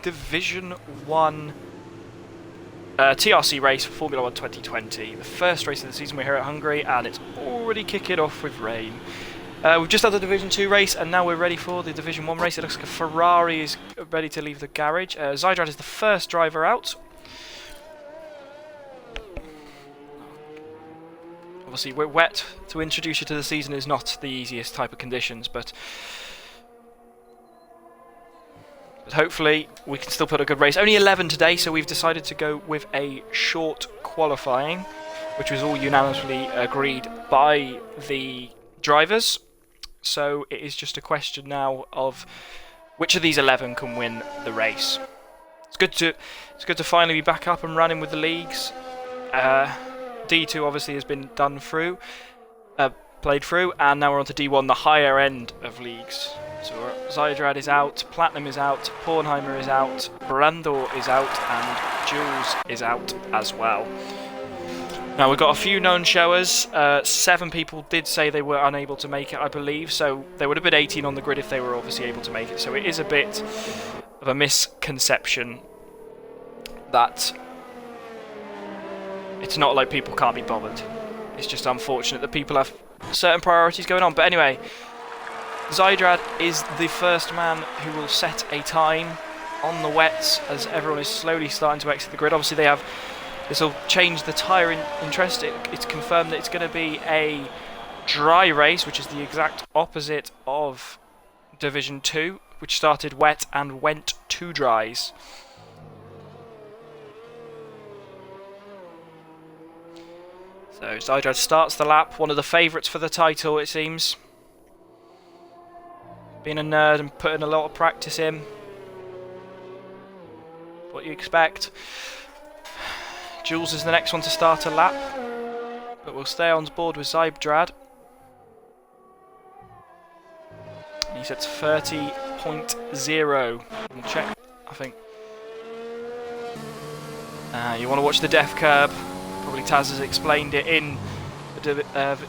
Division 1 TRC race for Formula 1 2020. The first race of the season. We're here at Hungary, and it's already kicking off with rain. We've just had the Division 2 race, and now we're ready for the Division 1 race. It looks like a Ferrari is ready to leave the garage. Zydrad is the first driver out. Obviously, we're wet. To introduce you to the season is not the easiest type of conditions, but hopefully we can still put a good race. Only 11 today, so we've decided to go with a short qualifying, which was all unanimously agreed by the drivers. So it is just a question now of which of these 11 can win the race. It's good to finally be back up and running with the leagues. D2 obviously has been played through, and now we're on to D1, the higher end of leagues. So Zydrad is out, Platinum is out, Pornheimer is out, Brando is out, and Jules is out as well. Now we've got a few known showers. 7 people did say they were unable to make it, I believe, so there would have been 18 on the grid if they were obviously able to make it. So it is a bit of a misconception that it's not like people can't be bothered. It's just unfortunate that people have certain priorities going on. But anyway, Zydrad is the first man who will set a time on the wets as everyone is slowly starting to exit the grid. Obviously this will change the tyre interest. It's confirmed that it's going to be a dry race, which is the exact opposite of Division 2, which started wet and went to dries. So Zydrad starts the lap, one of the favourites for the title, it seems. Being a nerd and putting a lot of practice in. What you expect. Jules is the next one to start a lap, but we'll stay on board with Zydrad. He's at 30.0. We'll check, I think. You want to watch the death curb. Probably Taz has explained it in the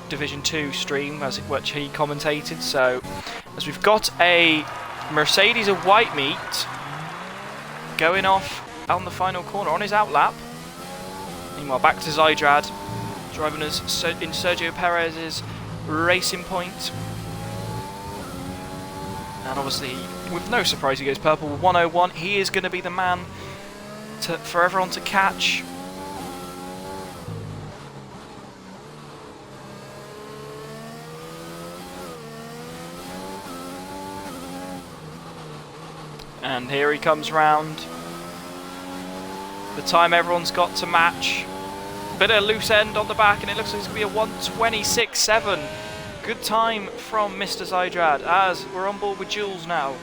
Division 2 stream, which he commentated. So, as we've got a Mercedes of white meat going off on the final corner on his out lap. Meanwhile, back to Zydrad, driving us in Sergio Perez's Racing Point. And obviously, with no surprise, he goes purple with 101. He is going to be the man for everyone to catch. And here he comes round. The time everyone's got to match. Bit of loose end on the back, and it looks like it's going to be a 1:26.7. Good time from Mr. Zydrad, as we're on board with Jules now.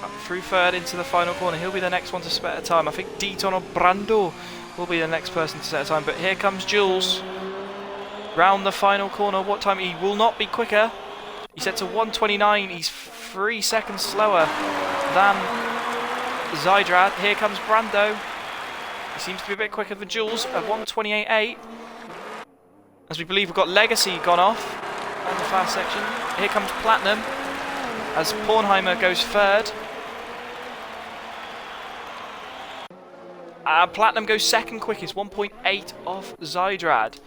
Up through third into the final corner. He'll be the next one to set a time. I think Deaton or Brando will be the next person to set a time. But here comes Jules. Round the final corner. What time? He will not be quicker. He sets a 1:29. He's 3 seconds slower than Zydrad. Here comes Brando. He seems to be a bit quicker than Jules at 1:28.8. As we believe we've got Legacy gone off on the fast section. Here comes Platinum as Pornheimer goes third. Platinum goes second quickest, 1.8 off Zydrad.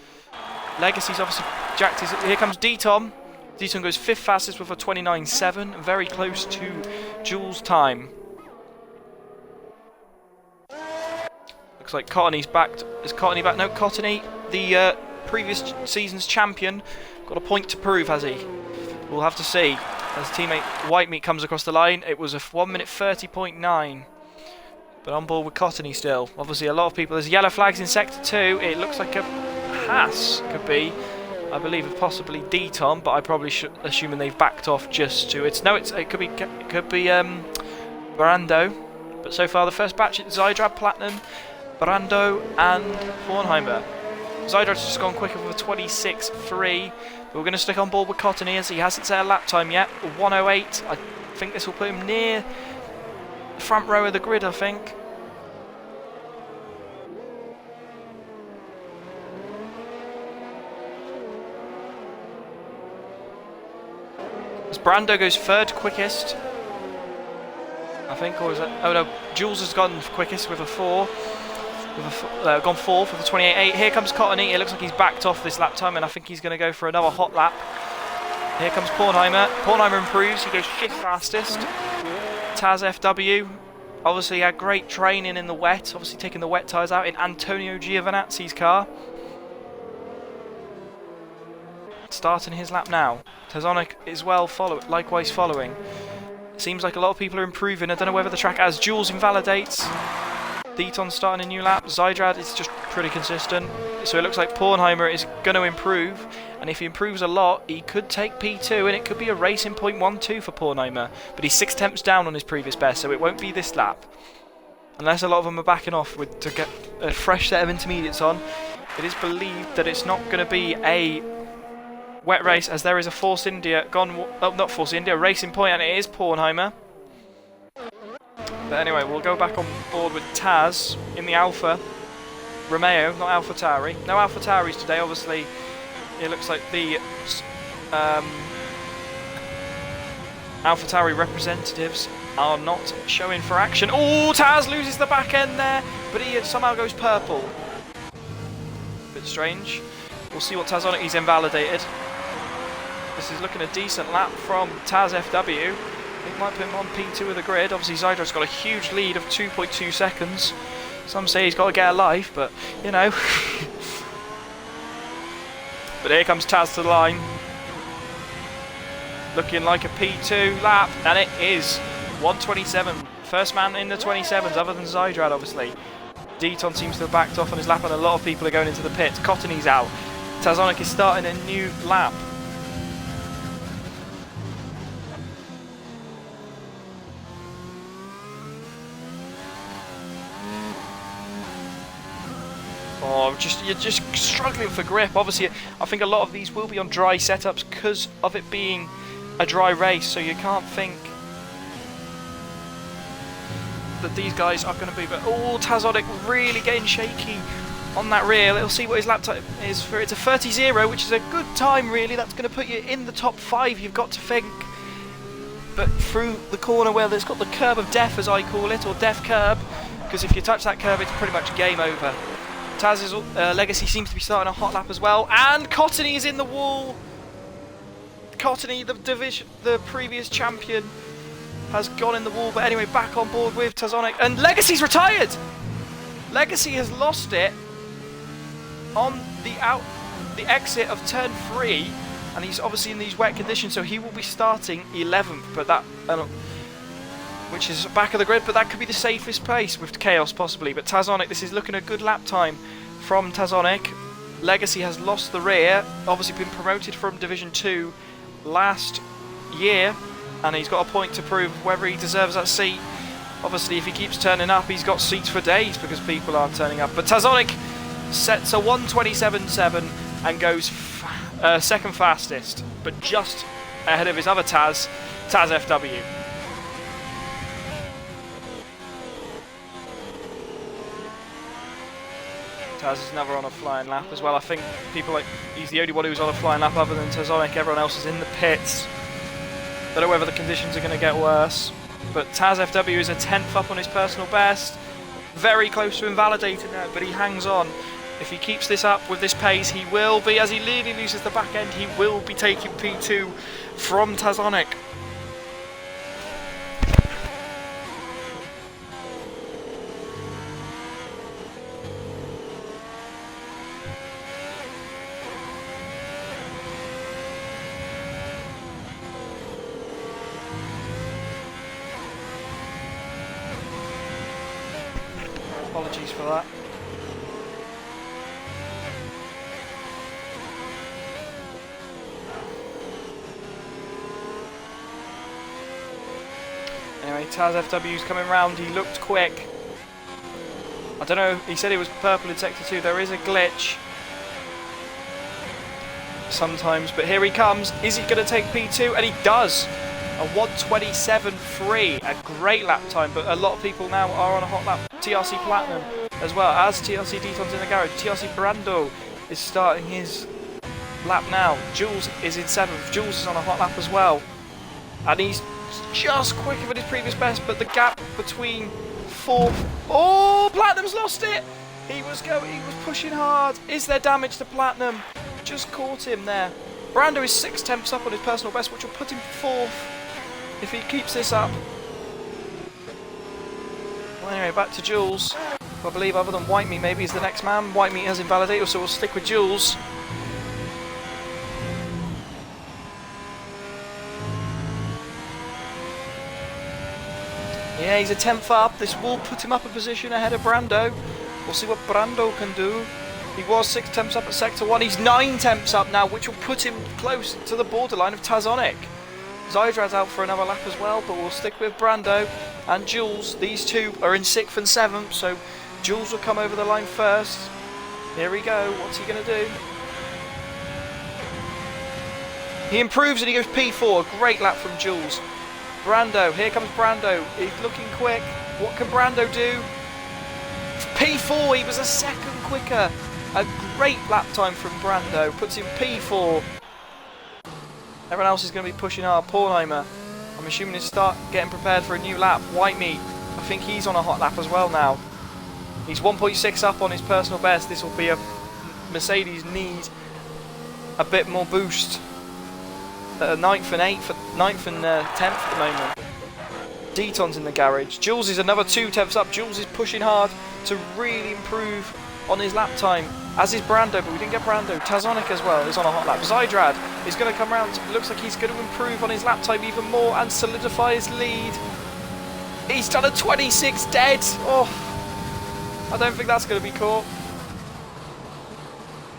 Legacy's obviously jacked his... Here comes D-Tom. D-Tom goes 5th fastest with a 29.7, very close to Jules' time. Looks like Cottony's back. Is Cottony back? No, Cottony, the previous season's champion, got a point to prove, has he? We'll have to see. As teammate Whitemeat comes across the line, it was a 1:30.9. But on board with Cottony still. Obviously, a lot of people. There's yellow flags in Sector 2. It looks like a Haas could be. I believe it's possibly D-Tom, but I probably should assuming they've backed off just to it could be Brando. But so far the first batch is Zydrad, Platinum, Brando and Pornheimer. Zydrad's just gone quicker with a 26.3. But we're going to stick on board with Cottony as he hasn't set a lap time yet. 1:08. I think this will put him near the front row of the grid, I think. As Brando goes third quickest. I think, or is it? Oh no, Jules has gone quickest with a 4. Gone 4th with a 28.8. Here comes Cottony. It looks like he's backed off this lap time, and I think he's going to go for another hot lap. Here comes Pornheimer. Pornheimer improves. He goes 5th fastest. Taz FW obviously had great training in the wet. Obviously taking the wet tyres out in Antonio Giovinazzi's car. Starting his lap now. Tazonic is likewise following. Seems like a lot of people are improving. I don't know whether the track as Jules invalidates. Deaton starting a new lap. Zydrad is just pretty consistent. So it looks like Pornheimer is going to improve. And if he improves a lot, he could take P2. And it could be a racing point 1-2 for Pornheimer. But he's 6 tenths down on his previous best. So it won't be this lap. Unless a lot of them are backing off to get a fresh set of intermediates on. It is believed that it's not going to be a wet race. As there is a Force India not Force India, Racing Point. And it is Pornheimer. But anyway, we'll go back on board with Taz in the Alfa Romeo, not Alpha Tauri. No Alpha Tauris today, obviously. It looks like the Alpha Tauri representatives are not showing for action. Oh, Taz loses the back end there, but he somehow goes purple. Bit strange. We'll see what Tazonic, he's invalidated. This is looking a decent lap from Taz FW. It might put him on P2 of the grid. Obviously, Zydra's got a huge lead of 2.2 seconds. Some say he's got to get a life, but, you know. But here comes Taz to the line. Looking like a P2 lap, and it is 1:27. First man in the 27s, other than Zydrad, obviously. Deaton seems to have backed off on his lap, and a lot of people are going into the pits. Cottony's out. Tazonic is starting a new lap. Oh, you're just struggling for grip. Obviously, I think a lot of these will be on dry setups because of it being a dry race, so you can't think that these guys are going to be. But oh, Tazonic really getting shaky on that rear. Let's see what his lap time is for. It's a 30.0, which is a good time, really. That's going to put you in the top 5, you've got to think. But through the corner where there's got the curb of death, as I call it, or death curb, because if you touch that curb, it's pretty much game over. Taz's Legacy seems to be starting a hot lap as well, and Cottony is in the wall. Cottony, the previous champion, has gone in the wall, but anyway, back on board with Tazonic, and Legacy's retired. Legacy has lost it on the exit of turn 3, and he's obviously in these wet conditions, so he will be starting 11th, but that, which is back of the grid, but that could be the safest place with Chaos possibly. But Tazonic, this is looking a good lap time from Tazonic. Legacy has lost the rear, obviously been promoted from Division 2 last year, and he's got a point to prove whether he deserves that seat. Obviously, if he keeps turning up, he's got seats for days because people aren't turning up. But Tazonic sets a 1:27.7 and goes second fastest, but just ahead of his other Taz FW. Taz is never on a flying lap as well. I think people he's the only one who's on a flying lap other than Tazonic. Everyone else is in the pits. Don't know whether the conditions are going to get worse. But Taz FW is a 10th up on his personal best. Very close to invalidating that, but he hangs on. If he keeps this up with this pace, he will be, as he really loses the back end, he will be taking P2 from Tazonic. Apologies for that. Anyway, Taz FW's coming round. He looked quick. I don't know, he said it was purple in Sector 2. There is a glitch sometimes, but here he comes. Is he going to take P2? And he does. A 1:27.3, a great lap time, but a lot of people now are on a hot lap. TRC Platinum as well, as TRC Deton's in the garage. TRC Brando is starting his lap now. Jules is in 7th. Jules is on a hot lap as well. And he's just quicker than his previous best, but the gap between fourth... Oh, Platinum's lost it! He was pushing hard. Is there damage to Platinum? Just caught him there. Brando is 6 tenths up on his personal best, which will put him fourth if he keeps this up. Well, anyway, back to Jules. I believe other than Whitemeat maybe is the next man. Whitemeat has invalidated, so we'll stick with Jules. Yeah, he's a 10th up. This will put him up a position ahead of Brando. We'll see what Brando can do. He was 6 tenths up at Sector 1. He's 9 tenths up now, which will put him close to the borderline of Tazonic. Zydrad's out for another lap as well, but we'll stick with Brando and Jules. These two are in 6th and 7th, so Jules will come over the line first. Here we go. What's he going to do? He improves and he goes P4. Great lap from Jules. Brando. Here comes Brando. He's looking quick. What can Brando do? P4. He was a second quicker. A great lap time from Brando. Puts him P4. Everyone else is going to be pushing hard. Pornheimer. I'm assuming he'll start getting prepared for a new lap. Whitemeat. I think he's on a hot lap as well now. He's 1.6 up on his personal best. This will be a Mercedes need a bit more boost. 9th and 8th, 9th and 10th at the moment. Deton's in the garage. Jules is another 2 tenths up. Jules is pushing hard to really improve on his lap time, as is Brando, but we didn't get Brando. Tazonic as well is on a hot lap. Zydrad is going to come around. Looks like he's going to improve on his lap time even more and solidify his lead. He's done a 26 dead. Oh, I don't think that's going to be caught.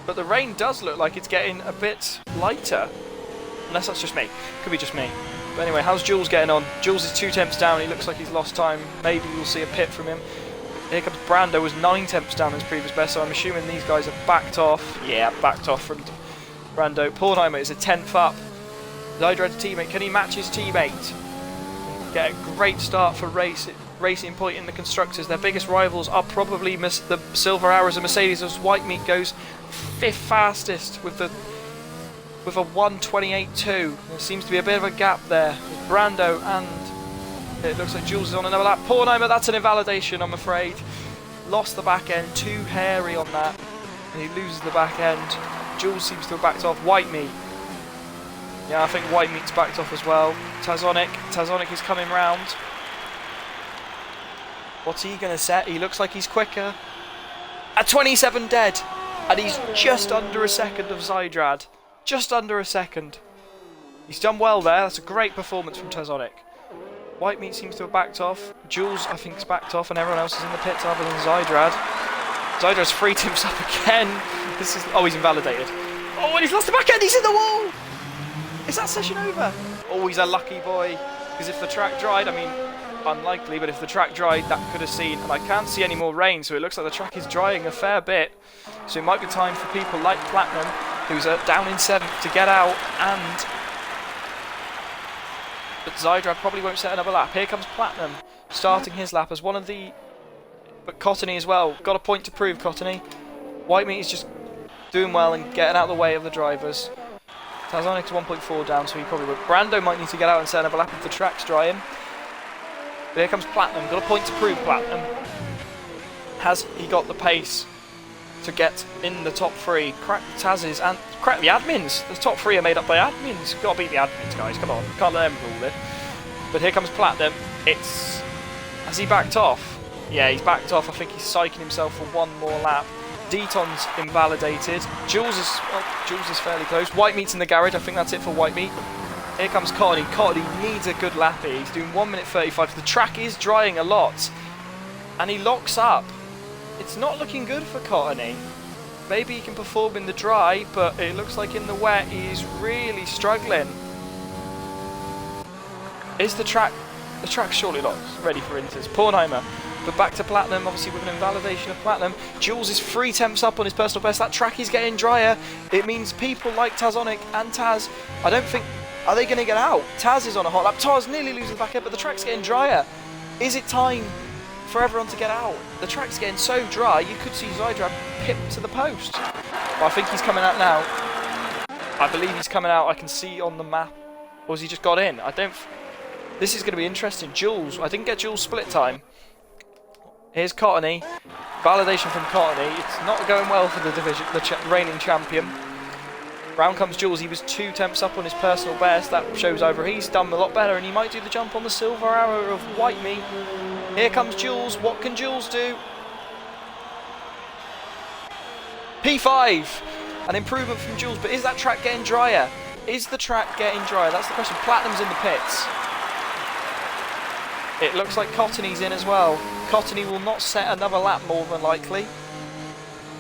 But the rain does look like it's getting a bit lighter. Unless that's just me. Could be just me. But anyway, how's Jules getting on? Jules is 2 tenths down. He looks like he's lost time. Maybe we'll see a pit from him. Here comes Brando, was 9 tenths down his previous best, so I'm assuming these guys have backed off. Yeah, backed off from Brando. Pornheimer is a 10th up. Zydrad's teammate. Can he match his teammate? Get a great start for Racing Point in the constructors. Their biggest rivals are probably the Silver Arrows and Mercedes, as Whitemeat goes 5th fastest with a 1:28.2. There seems to be a bit of a gap there with Brando, and it looks like Jules is on another lap. Pornheimer, that's an invalidation, I'm afraid. Lost the back end, too hairy on that, and he loses the back end. Jules seems to have backed off. Whitemeat. Yeah, I think Whitemeat's backed off as well. Tazonic is coming round. What's he going to set? He looks like he's quicker. At 27 dead, and he's just under a second of Zydrad. Just under a second. He's done well there. That's a great performance from Tazonic. Whitemeat seems to have backed off. Jules, I think, has backed off, and everyone else is in the pits other than Zydrad. Zydrad's 3 tenths up again. This is... Oh, he's invalidated. Oh, and he's lost the back end. He's in the wall. Is that session over? Oh, he's a lucky boy. Because if the track dried, I mean, unlikely, but if the track dried, that could have seen. And I can't see any more rain, so it looks like the track is drying a fair bit. So it might be time for people like Platinum, who's down in 7th, to get out, and... But Zydrad probably won't set another lap. Here comes Platinum, starting his lap as one of the... But Cottony as well. Got a point to prove, Cottony. Whitemeat is just doing well and getting out of the way of the drivers. Tazonic's 1.4 down, so he probably would. Brando might need to get out and set another lap if the track's drying. But here comes Platinum. Got a point to prove, Platinum. Has he got the pace to get in the top 3? Crack Taz's and crack the admins. The top 3 are made up by admins. Got to beat the admins, guys. Come on, can't let them rule it. But here comes Platinum. It's... Has he backed off? Yeah, he's backed off. I think he's psyching himself for one more lap. Deton's invalidated. Jules is fairly close. Whitemeat's in the garage. I think that's it for Whitemeat. Here comes Cottony. Cottony needs a good lappy. He's doing 1:35. The track is drying a lot, and he locks up. It's not looking good for Cottony. Maybe he can perform in the dry, but it looks like in the wet he's really struggling. Is the track... The track's surely not ready for Inters. Pornheimer. But back to Platinum, obviously with an invalidation of Platinum. Jules is 3 tenths up on his personal best. That track is getting drier. It means people like Tazonic and Taz, I don't think... Are they going to get out? Taz is on a hot lap. Taz nearly loses the back end, but the track's getting drier. Is it time for everyone to get out? The track's getting so dry, you could see Zydrad pip to the post. But I think he's coming out now. I believe he's coming out. I can see on the map. Or has he just got in? I don't... This is going to be interesting. Jules, I didn't get Jules split time. Here's Cottony. Validation from Cottony. It's not going well for the division, the reigning champion. Round comes Jules. He was 2 tenths up on his personal best. That shows either he's done a lot better and he might do the jump on the silver arrow of White Meat. Here comes Jules. What can Jules do? P5. An improvement from Jules. But is that track getting drier? Is the track getting drier? That's the question. Platinum's in the pits. It looks like Cottony's in as well. Cottony will not set another lap more than likely.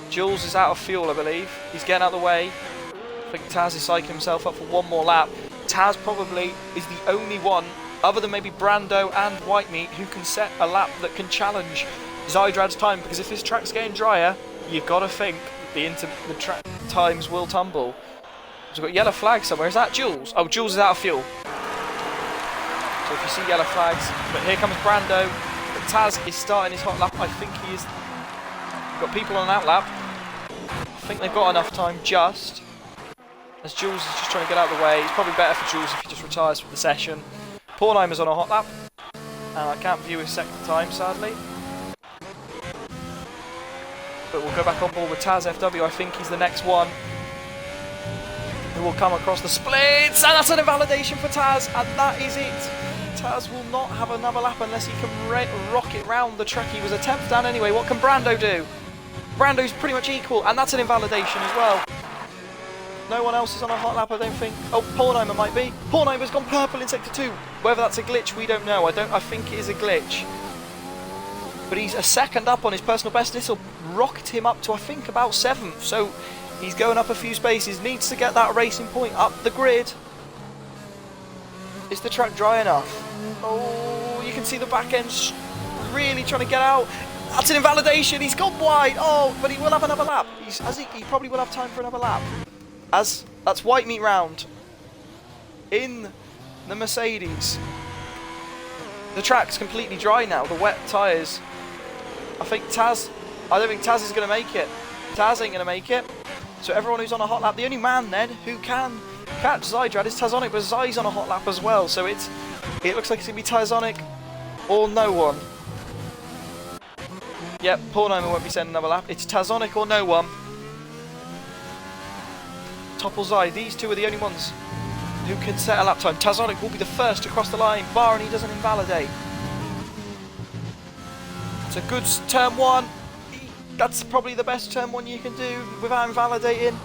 Jules is out of fuel, I believe. He's getting out of the way. I think Taz is psyching himself up for one more lap. Taz probably is the only one, other than maybe Brando and White Meat, who can set a lap that can challenge Zydrad's time. Because if this track's getting drier, you've got to think the track times will tumble. So we've got yellow flag somewhere. Is that Jules? Oh, Jules is out of fuel. So if you see yellow flags, but here comes Brando. But Taz is starting his hot lap. I think he is. We've got people on an out lap. I think they've got enough time just. As Jules is just trying to get out of the way. It's probably better for Jules if he just retires from the session. Pornheimer's on a hot lap. And I can't view his second time, sadly. But we'll go back on board with Taz FW. I think he's the next one who will come across the splits. And that's an invalidation for Taz. And that is it. Taz will not have another lap unless he can rocket round the track. He was a 10th down anyway. What can Brando do? Brando's pretty much equal, and that's an invalidation as well. No one else is on a hot lap, I don't think. Oh, Pornheimer might be. Pornheimer's gone purple in Sector 2. Whether that's a glitch, we don't know. I think it is a glitch. But he's a second up on his personal best. This will rocket him up to, I think, about 7th. So he's going up a few spaces. Needs to get that racing point up the grid. Is the track dry enough? Oh, you can see the back end really trying to get out. That's an invalidation. He's gone wide. Oh, but he will have another lap. He probably will have time for another lap. As that's White Meat round in the Mercedes. The track's completely dry now. The wet tyres. I don't think Taz is going to make it. Taz ain't going to make it. So everyone who's on a hot lap, the only man then who can catch Zydrad is Tazonic, but Zy's on a hot lap as well. So it looks like it's going to be Tazonic or no one. Yep, Pornheimer won't be sending another lap. It's Tazonic or no one. Topple Zy, these two are the only ones who can set a lap time. Tazonic will be the first to cross the line, barring he doesn't invalidate. It's a good turn 1. That's probably the best turn 1 you can do without invalidating.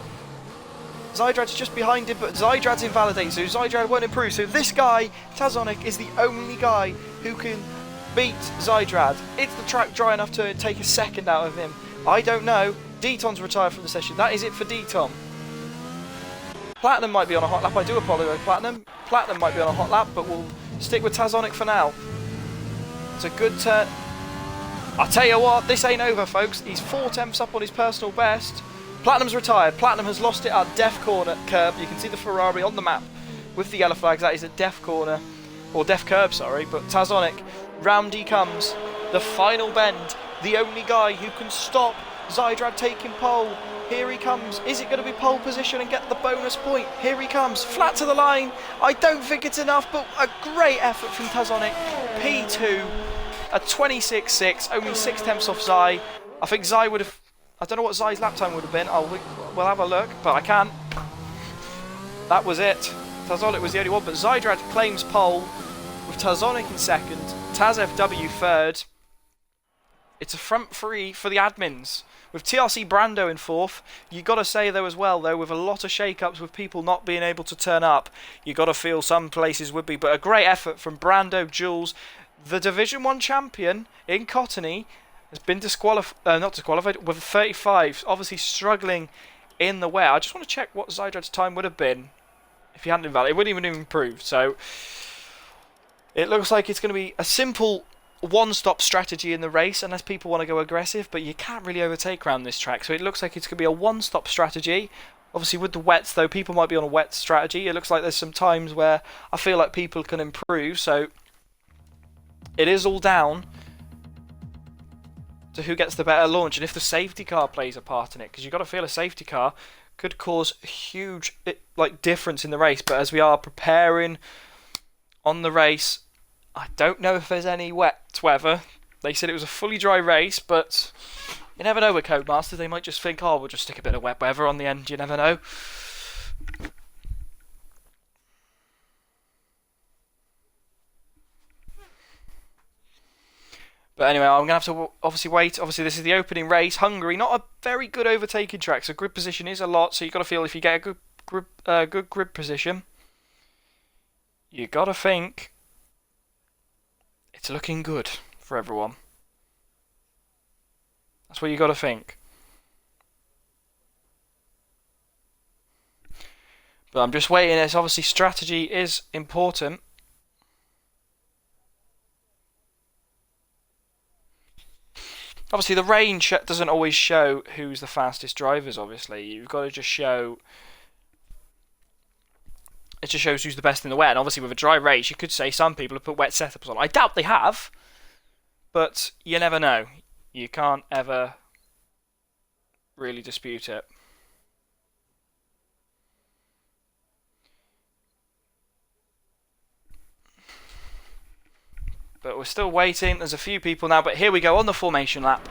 Zydrad's just behind him, but Zydrad's invalidated, so Zydrad won't improve. So this guy, Tazonic, is the only guy who can beat Zydrad. Is the track dry enough to take a second out of him? I don't know. Deton's retired from the session. That is it for Deton. Platinum might be on a hot lap. I do apologise, Platinum. Platinum might be on a hot lap, but we'll stick with Tazonic for now. It's a good turn. I'll tell you what, this ain't over, folks. He's 4 tenths up on his personal best. Platinum's retired. Platinum has lost it at Death Corner curb. You can see the Ferrari on the map with the yellow flags. That is at Death Corner, or Death Curb, sorry. But Tazonic, round he comes. The final bend. The only guy who can stop Zydrad taking pole. Here he comes. Is it going to be pole position and get the bonus point? Here he comes. Flat to the line. I don't think it's enough, but a great effort from Tazonic. P2. A 26.6. Only 6 tenths off Zy. I think Zy would have... I don't know what Zy's lap time would have been. We'll have a look, but I can't. That was it. Tazonic was the only one, but Zydrad claims pole with Tazonic in second. Taz FW third. It's a front 3 for the admins. With TRC Brando in 4th, you got to say though as well, though, with a lot of shake-ups with people not being able to turn up, you got to feel some places would be. But a great effort from Brando, Jules, the Division 1 champion in Cottony, has been not disqualified, with 35, obviously struggling in the wet. I just want to check what Zydrad's time would have been if he hadn't invalidated. It wouldn't even have improved, so it looks like it's going to be a simple one-stop strategy in the race, unless people want to go aggressive, but you can't really overtake around this track, so it looks like it's going to be a one-stop strategy. Obviously with the wets though, people might be on a wet strategy. It looks like there's some times where I feel like people can improve, so it is all down to who gets the better launch, and if the safety car plays a part in it, because you've got to feel a safety car could cause a huge difference in the race. But as we are preparing on the race, I don't know if there's any wet weather. They said it was a fully dry race, but you never know with Codemasters. They might just think, oh, we'll just stick a bit of wet weather on the end. You never know. But anyway, I'm going to have to obviously wait. Obviously, this is the opening race. Hungary, not a very good overtaking track, so grid position is a lot. So you've got to feel if you get a good grid position, you got to think it's looking good for everyone. That's what you got to think. But I'm just waiting. It's obviously strategy is important. Obviously, the rain doesn't always show who's the fastest drivers, obviously. You've got to just show... It just shows who's the best in the wet. And obviously, with a dry race, you could say some people have put wet setups on. I doubt they have. But you never know. You can't ever really dispute it. But we're still waiting. There's a few people now, but here we go on the formation lap.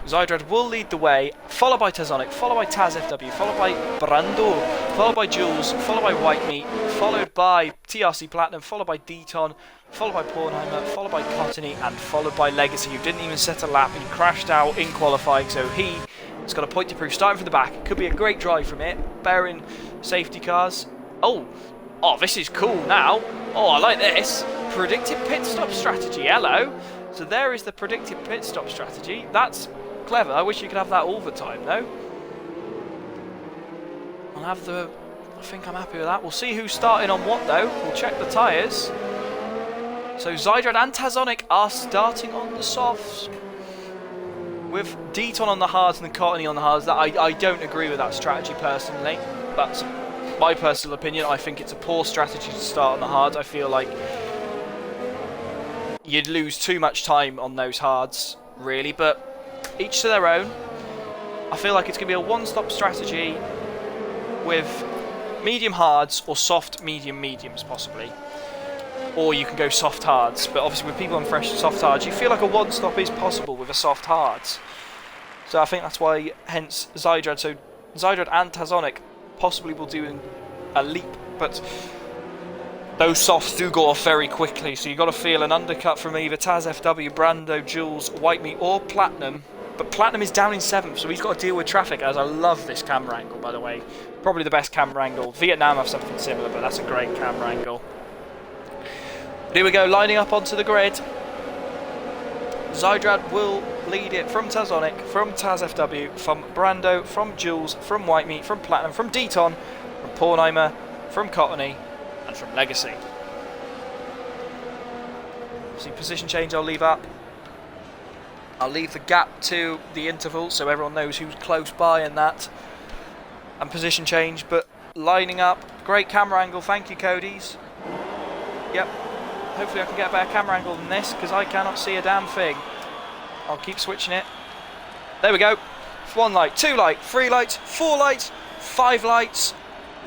Zydrad will lead the way, followed by Tazonic, followed by Taz FW, followed by Brando, followed by Jules, followed by White Meat, followed by TRC Platinum, followed by Deton, followed by Pornheimer, followed by Cottony, and followed by Legacy, who didn't even set a lap. He crashed out in qualifying, so he has got a point to prove. Starting from the back, it could be a great drive from it, bearing safety cars. Oh, this is cool now. Oh, I like this. Predicted pit stop strategy, hello. So there is the predicted pit stop strategy. That's clever. I wish you could have that all the time, though. I think I'm happy with that. We'll see who's starting on what, though. We'll check the tyres. So Zydrad and Tazonic are starting on the softs, with Deton on the hards and Cottony on the hards. I don't agree with that strategy personally. That's my personal opinion. I think it's a poor strategy to start on the hards. I feel like you'd lose too much time on those hards, really, but each to their own. I feel like it's going to be a one-stop strategy with medium hards or soft mediums, possibly. Or you can go soft hards, but obviously with people on fresh soft hards, you feel like a one-stop is possible with a soft hards. So I think that's why, hence, Zydrad. So Zydrad and Tazonic possibly will do a leap, but those softs do go off very quickly, so you've got to feel an undercut from either Taz FW, Brando, Jules, White Meat, or Platinum. But Platinum is down in 7th, so he's got to deal with traffic, as I love this camera angle, by the way. Probably the best camera angle. Vietnam have something similar, but that's a great camera angle. But here we go, lining up onto the grid. Zydrad will lead it from Tazonic, from Taz FW, from Brando, from Jules, from White Meat, from Platinum, from Deton, from Pornheimer, from Cottony, and from Legacy. See, position change I'll leave up. I'll leave the gap to the interval so everyone knows who's close by and that. And position change, but lining up. Great camera angle, thank you, Cody's. Yep. Hopefully I can get a better camera angle than this, because I cannot see a damn thing. I'll keep switching it. There we go. 1 light, 2 light, 3 lights, 4 lights, 5 lights.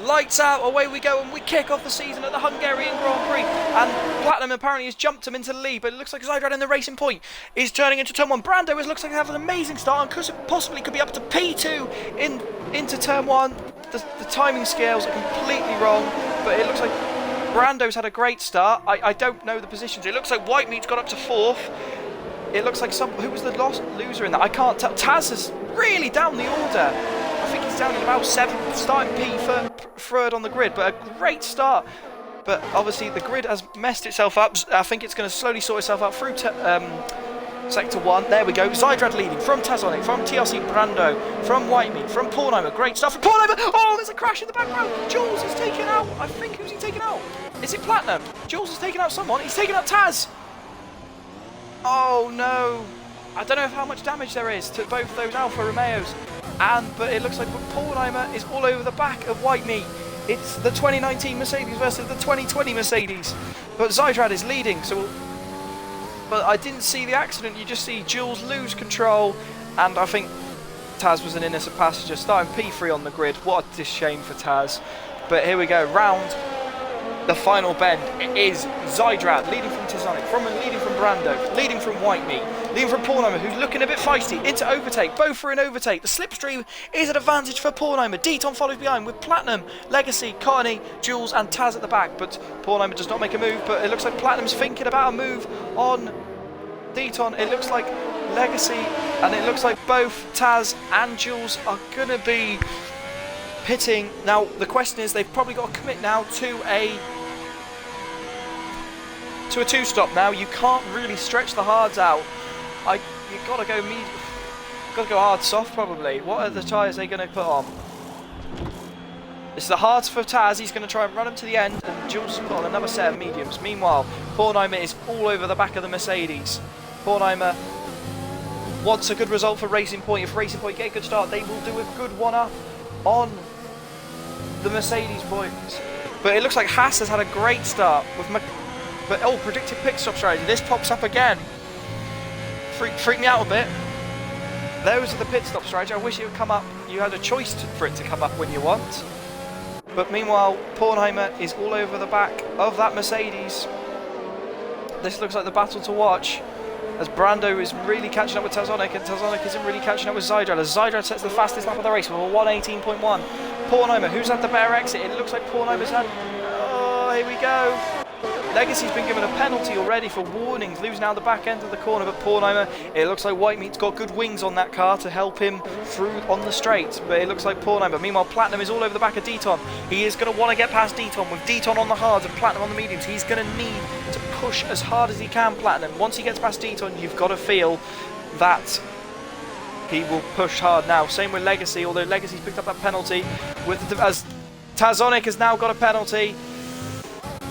Lights out, away we go, and we kick off the season at the Hungarian Grand Prix. And Platinum apparently has jumped him into the lead, but it looks like Zydrad in the racing point is turning into turn 1. Brando looks like they have an amazing start, and possibly could be up to P2 into turn 1. The timing scales are completely wrong, but it looks like Brando's had a great start. I don't know the positions. It looks like White Meat's got up to 4th. It looks like who was the loser in that? I can't tell. Taz is really down the order. I think he's down in about 7th, starting P for 3rd on the grid, but a great start. But obviously the grid has messed itself up. I think it's going to slowly sort itself out through Sector 1. There we go. Zydrad leading from Tazonic, from TRC Brando, from White Meat, from Pornheimer. Great stuff from Pornheimer. Oh, there's a crash in the back row. Jules is taken out. I think who's he taken out? Is it Platinum? Jules has taken out someone. He's taken out Taz. Oh no. I don't know how much damage there is to both those Alfa Romeos. But it looks like Pornheimer is all over the back of White Meat. It's the 2019 Mercedes versus the 2020 Mercedes. But Zydrad is leading, but I didn't see the accident. You just see Jules lose control, and I think Taz was an innocent passenger, starting P3 on the grid. What a shame for Taz. But here we go, round the final bend. It is Zydrad leading from Tazonic, leading from Brando, leading from White Meat, leading from Pornheimer, who's looking a bit feisty, into overtake. Both for an overtake. The slipstream is an advantage for Pornheimer. Deton follows behind with Platinum, Legacy, Carney, Jules and Taz at the back, but Pornheimer does not make a move, but it looks like Platinum's thinking about a move on Deton. It looks like Legacy, and it looks like both Taz and Jules are going to be pitting. Now the question is, they've probably got to commit now to a two-stop now. You can't really stretch the hards out. You've got to go hard soft probably. What are the tyres they're going to put on? This is the hards for Taz. He's going to try and run him to the end, and Jules has put on another set of mediums. Meanwhile, Pornheimer is all over the back of the Mercedes. Pornheimer wants a good result for Racing Point. If Racing Point get a good start, they will do a good one-up on the Mercedes boys. But it looks like Haas has had a great start with predicted pit stop strategy. This pops up again. Freak me out a bit. Those are the pit stop strategy. I wish it would come up. You had a choice for it to come up when you want. But meanwhile, Pornheimer is all over the back of that Mercedes. This looks like the battle to watch, as Brando is really catching up with Tazonic, and Tazonic isn't really catching up with Zydrad, as Zydrad sets the fastest lap of the race with a 1:18.1. Pornheimer, who's had the better exit? It looks like Pornheimer's had... Oh, here we go. Legacy's been given a penalty already for warnings, losing out the back end of the corner, but Pornheimer, it looks like White Meat's got good wings on that car to help him through on the straight, but it looks like Pornheimer. Meanwhile, Platinum is all over the back of Deton. He is going to want to get past Deton, with Deton on the hards and Platinum on the mediums. He's going to need to push as hard as he can, Platinum. Once he gets past Deton, you've got to feel that he will push hard now. Same with Legacy, although Legacy's picked up that penalty, as Tazonic has now got a penalty.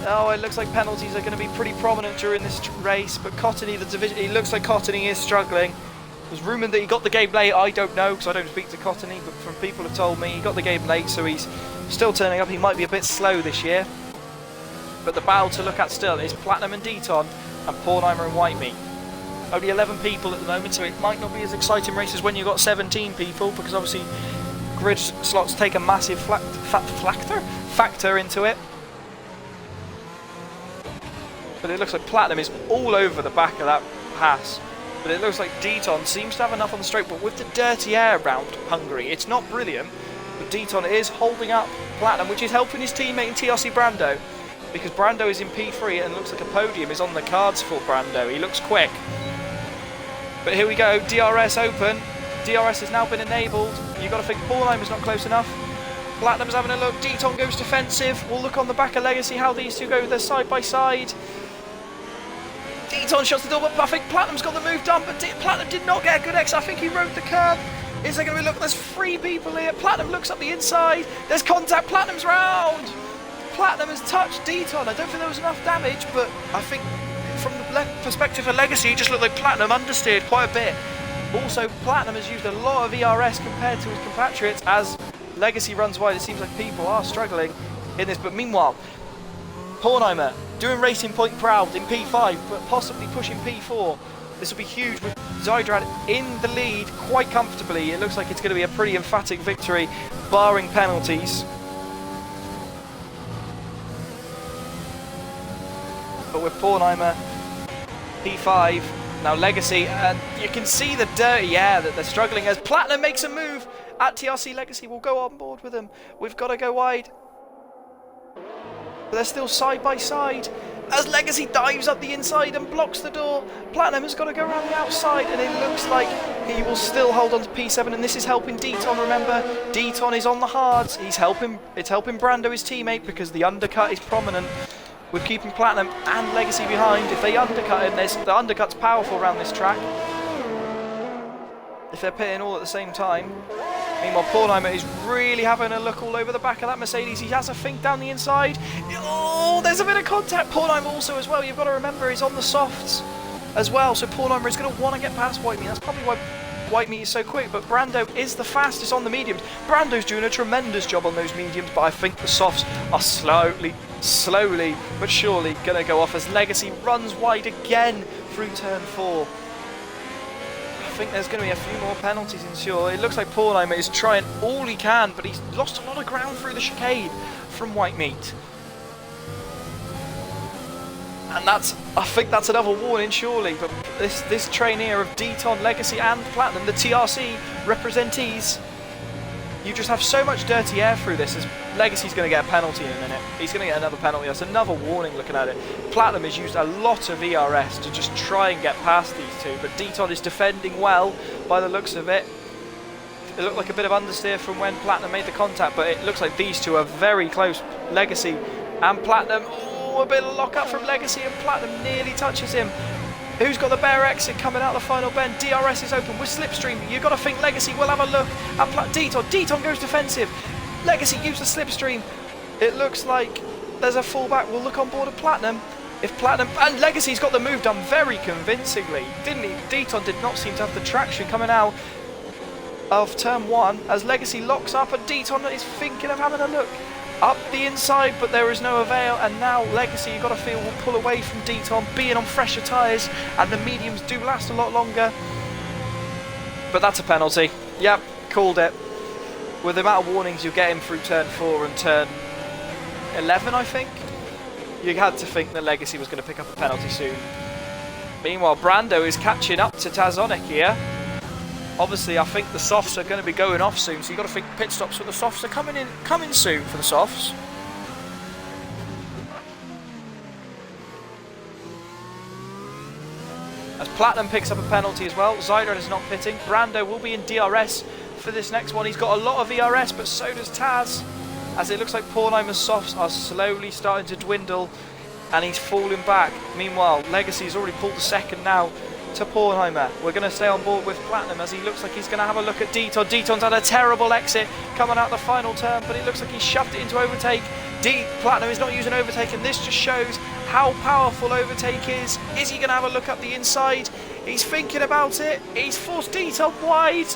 Oh, it looks like penalties are going to be pretty prominent during this race, but Cottony, it looks like Cottony is struggling. It was rumoured that he got the game late. I don't know, because I don't speak to Cottony, but from people have told me he got the game late, so he's still turning up. He might be a bit slow this year. But the battle to look at still is Platinum and Deton, and Pornheimer and White Meat. Only 11 people at the moment, so it might not be as exciting race as when you've got 17 people, because obviously grid slots take a massive factor into it. But it looks like Platinum is all over the back of that Haas. But it looks like Deton seems to have enough on the straight, but with the dirty air around Hungary, it's not brilliant. But Deton is holding up Platinum, which is helping his teammate in TRC Brando, because Brando is in P3 and looks like a podium is on the cards for Brando. He looks quick. But here we go, DRS open. DRS has now been enabled. You've got to think Pornheimer's not close enough. Platinum's having a look. Deton goes defensive. We'll look on the back of Legacy how these two go. They're side by side. Deton shuts the door, but I think Platinum's got the move done, but Platinum did not get a good exit. I think he rode the curb. Is there going to be... Look, there's 3 people here. Platinum looks up the inside. There's contact. Platinum's round. Platinum has touched Deton. I don't think there was enough damage, but I think from the perspective of Legacy, it just looked like Platinum understeered quite a bit. Also, Platinum has used a lot of ERS compared to his compatriots. As Legacy runs wide, it seems like people are struggling in this. But meanwhile, Pornheimer doing Racing Point proud in P5, but possibly pushing P4. This will be huge with Zydrad in the lead quite comfortably. It looks like it's going to be a pretty emphatic victory, barring penalties. But with Pornheimer, P5, now Legacy, and you can see the dirty air that they're struggling as Platinum makes a move at TRC. Legacy will go on board with them. We've got to go wide. But they're still side by side as Legacy dives up the inside and blocks the door. Platinum has got to go around the outside, and it looks like he will still hold on to P7, and this is helping Deton. Remember, Deton is on the hards. It's helping Brando, his teammate, because the undercut is prominent with keeping Platinum and Legacy behind. If they undercut him, the undercut's powerful around this track. If they're pitting all at the same time. Meanwhile, Pornheimer is really having a look all over the back of that Mercedes. He has a think down the inside. Oh, there's a bit of contact. Pornheimer also as well. You've got to remember he's on the softs as well. So Pornheimer is going to want to get past White Meat. That's probably why White Meat is so quick. But Brando is the fastest on the mediums. Brando's doing a tremendous job on those mediums, but I think the softs are slowly but surely going to go off as Legacy runs wide again through turn 4. I think there's going to be a few more penalties ensure. It looks like Pornheimer is trying all he can, but he's lost a lot of ground through the chicane from White Meat. And I think that's another warning, surely. But this train here of Deton, Legacy and Platinum, the TRC representees, you just have so much dirty air through this. As Legacy's going to get a penalty in a minute. He's going to get another penalty. That's another warning looking at it. Platinum has used a lot of ERS to just try and get past these two. But Deton is defending well by the looks of it. It looked like a bit of understeer from when Platinum made the contact, but it looks like these two are very close. Legacy and Platinum. Oh, a bit of lock up from Legacy, and Platinum nearly touches him. Who's got the bare exit coming out the final bend? DRS is open with Slipstream. You've got to think Legacy will have a look at Deton. Deton goes defensive. Legacy used the Slipstream. It looks like there's a fallback. We'll look on board of Platinum. If Platinum and Legacy's got the move done very convincingly, didn't he? Deton did not seem to have the traction coming out of turn 1 as Legacy locks up, and Deton is thinking of having a look up the inside, but there is no avail. And now Legacy, you've got to feel, will pull away from Deton, being on fresher tyres, and the mediums do last a lot longer. But that's a penalty. Yep, called it. With the amount of warnings you're getting through turn 4 and turn 11, I think, you had to think that Legacy was going to pick up a penalty soon. Meanwhile, Brando is catching up to Tazonic here. Obviously, I think the softs are going to be going off soon, so you've got to think pit stops for the softs are coming soon for the softs. As Platinum picks up a penalty as well, Zyder is not pitting. Brando will be in DRS for this next one. He's got a lot of ERS, but so does Taz, as it looks like Pornheimer's softs are slowly starting to dwindle, and he's falling back. Meanwhile, Legacy's already pulled the second now to Pornheimer. We're going to stay on board with Platinum as he looks like he's going to have a look at Deton. Deton's had a terrible exit coming out the final turn, but it looks like he's shoved it into overtake. Platinum is not using overtake, and this just shows how powerful overtake is. Is he going to have a look up the inside? He's thinking about it. He's forced Deton wide,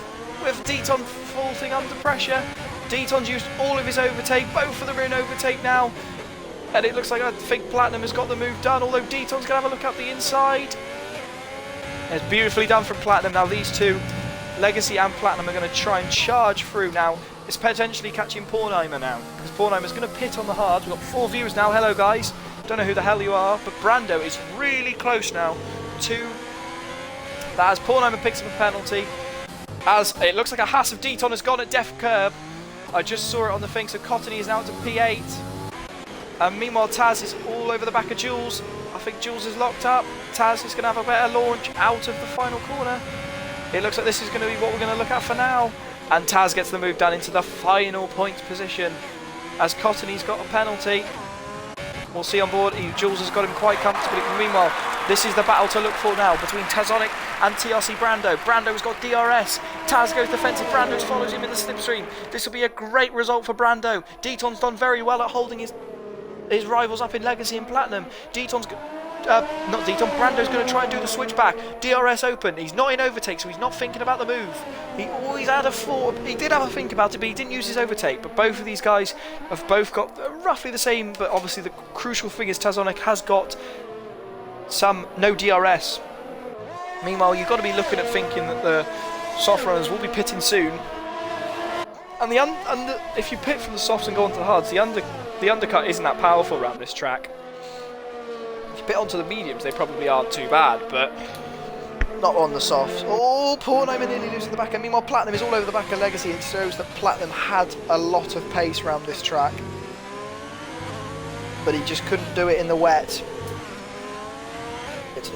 with Deton falling under pressure. Deton's used all of his overtake. Both of them are in overtake now, and it looks like I think Platinum has got the move done, although Deton's going to have a look up the inside. It's beautifully done from Platinum. Now these two, Legacy and Platinum, are going to try and charge through now. It's potentially catching Pornheimer now, because Pornheimer's going to pit on the hards. We've got 4 viewers now. Hello guys. Don't know who the hell you are, but Brando is really close now to that as Pornheimer picks up a penalty. As it looks like a Haas of Deton has gone at def curb. I just saw it on the thing, so Cottony is now to P8. And meanwhile, Taz is all over the back of Jules. I think Jules is locked up. Taz is going to have a better launch out of the final corner. It looks like this is going to be what we're going to look at for now. And Taz gets the move done into the final points position as Cottony's got a penalty. We'll see on board. Jules has got him quite comfortably. Meanwhile, this is the battle to look for now between Tazonic and TRC Brando. Brando's got DRS. Taz goes defensive. Brando follows him in the slipstream. This will be a great result for Brando. Deton's done very well at holding his rivals up in Legacy and Platinum. Brando's going to try and do the switchback. DRS open. He's not in overtake, so he's not thinking about the move. He always had a thought. He did have a think about it, but he didn't use his overtake. But both of these guys have both got roughly the same, but obviously the crucial thing is Tazonic has got no DRS. Meanwhile, you've got to be looking at thinking that the soft runners will be pitting soon. And if you pit from the softs and go onto the hards, the undercut isn't that powerful around this track. If you pit onto the mediums, they probably aren't too bad, but not on the softs. Oh, Pornheimer nearly losing the back end. Meanwhile, Platinum is all over the back of Legacy. It shows that Platinum had a lot of pace around this track, but he just couldn't do it in the wet.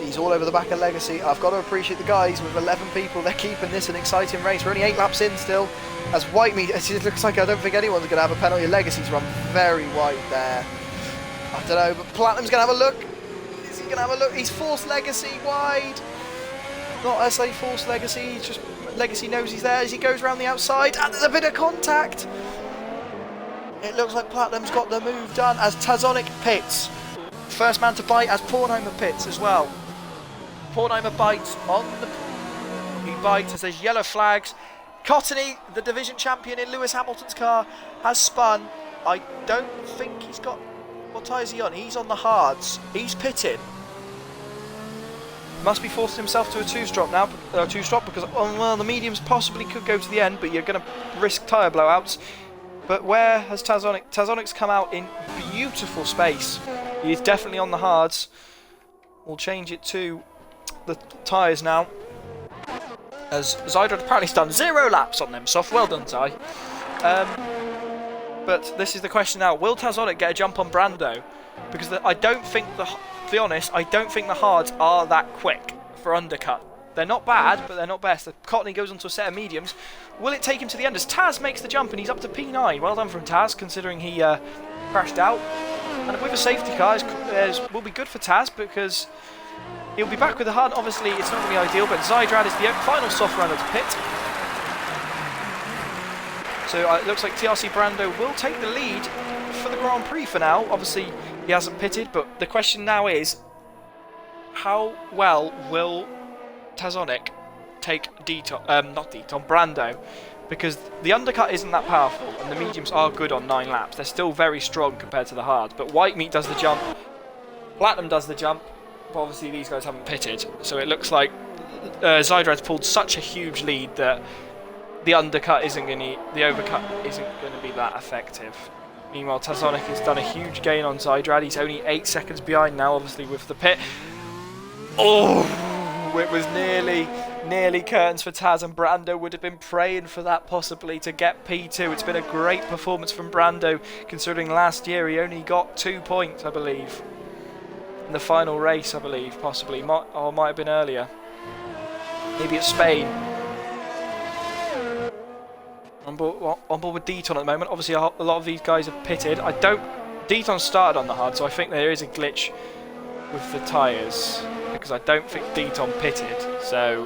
He's all over the back of Legacy. I've got to appreciate the guys with 11 people. They're keeping this an exciting race. We're only 8 laps in still. As Whitemead, it looks like I don't think anyone's going to have a penalty. Legacy's run very wide there. I don't know, but Platinum's going to have a look. Is he going to have a look? He's forced Legacy wide. Not as they forced Legacy. He's just Legacy knows he's there as he goes around the outside, and there's a bit of contact. It looks like Platinum's got the move done as Tazonic pits. First man to bite as Pornheimer pits as well. Pornheimer bites on the... He bites as there's yellow flags. Cottony, the division champion in Lewis Hamilton's car, has spun. I don't think he's got... What tyre is he on? He's on the hards. He's pitting. Must be forcing himself to a two-strop now. Two-strop because, well, the mediums possibly could go to the end, but you're going to risk tyre blowouts. But where has Tazonic? Tazonic's come out in beautiful space. He's definitely on the hards. We'll change it to the tyres now. As Zydrad apparently done 0 laps on them, soft. Well done, Zy. But this is the question now. Will Tazonic get a jump on Brando? Because I don't think to be honest, I don't think the hards are that quick for undercut. They're not bad, but they're not best. The Cottney goes onto a set of mediums. Will it take him to the end as Taz makes the jump and he's up to P9? Well done from Taz, considering he crashed out. And with a safety car, will be good for Taz because he'll be back with the hard. Obviously, it's not going to be ideal, but Zydrad is the final soft runner to pit. So it looks like TRC Brando will take the lead for the Grand Prix for now. Obviously, he hasn't pitted, but the question now is, how well will Tazonic take Brando? Because the undercut isn't that powerful, and the mediums are good on 9 laps. They're still very strong compared to the hards, but White Meat does the jump, Platinum does the jump, but obviously these guys haven't pitted, so it looks like Zydrad's pulled such a huge lead that the overcut isn't going to be that effective. Meanwhile, Tazonic has done a huge gain on Zydrad. He's only 8 seconds behind now, obviously, with the pit. Oh, it was nearly curtains for Taz, and Brando would have been praying for that possibly to get P2. It's been a great performance from Brando, considering last year he only got 2 points, I believe. In the final race, I believe, possibly. Might have been earlier. Maybe it's Spain. On board with Deton at the moment. Obviously, a lot of these guys have pitted. Deton started on the hard, so I think there is a glitch with the tyres, because I don't think Deton pitted. So,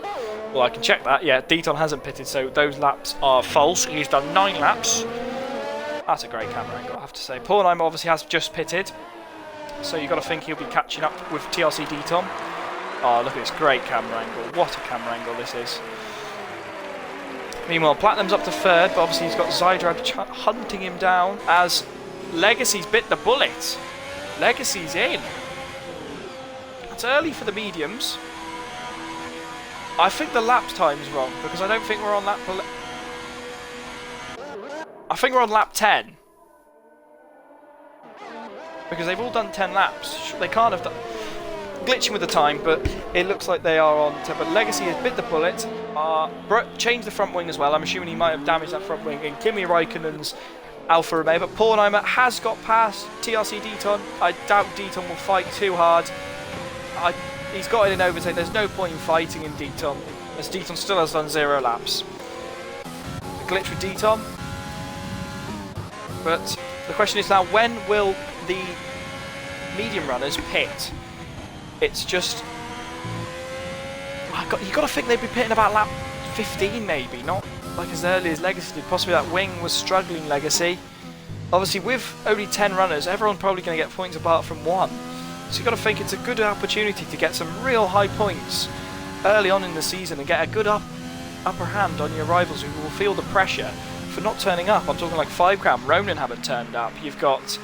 well, I can check that. Yeah, Deton hasn't pitted, so those laps are false. He's done 9 laps. That's a great camera angle, I have to say. Pornheim obviously has just pitted, so you've got to think he'll be catching up with TRC Deton. Oh, look at this great camera angle. What a camera angle this is. Meanwhile, Platinum's up to 3rd, but obviously he's got Zydrad hunting him down as Legacy's bit the bullet. Legacy's in. It's early for the mediums. I think the lap time's wrong, because I don't think we're on lap... I think we're on lap 10. Because they've all done 10 laps. They can't have done... Glitching with the time, but it looks like they are on... But Legacy has bit the bullet. Changed the front wing as well. I'm assuming he might have damaged that front wing in Kimi Raikkonen's Alfa Romeo. But Pornheimer has got past TRC Deton. I doubt Deton will fight too hard. He's got it in overtake. There's no point in fighting in Deton, as Deton still has done 0 laps. A glitch with Deton. But the question is now, when will the medium runners pit? It's just... You've got to think they'd be pitting about lap 15 maybe, not like as early as Legacy did. Possibly that wing was struggling, Legacy. Obviously with only 10 runners, everyone's probably going to get points apart from 1. So you've got to think it's a good opportunity to get some real high points early on in the season and get a good upper hand on your rivals who will feel the pressure for not turning up. I'm talking like 5 Crown, Ronan haven't turned up. You've got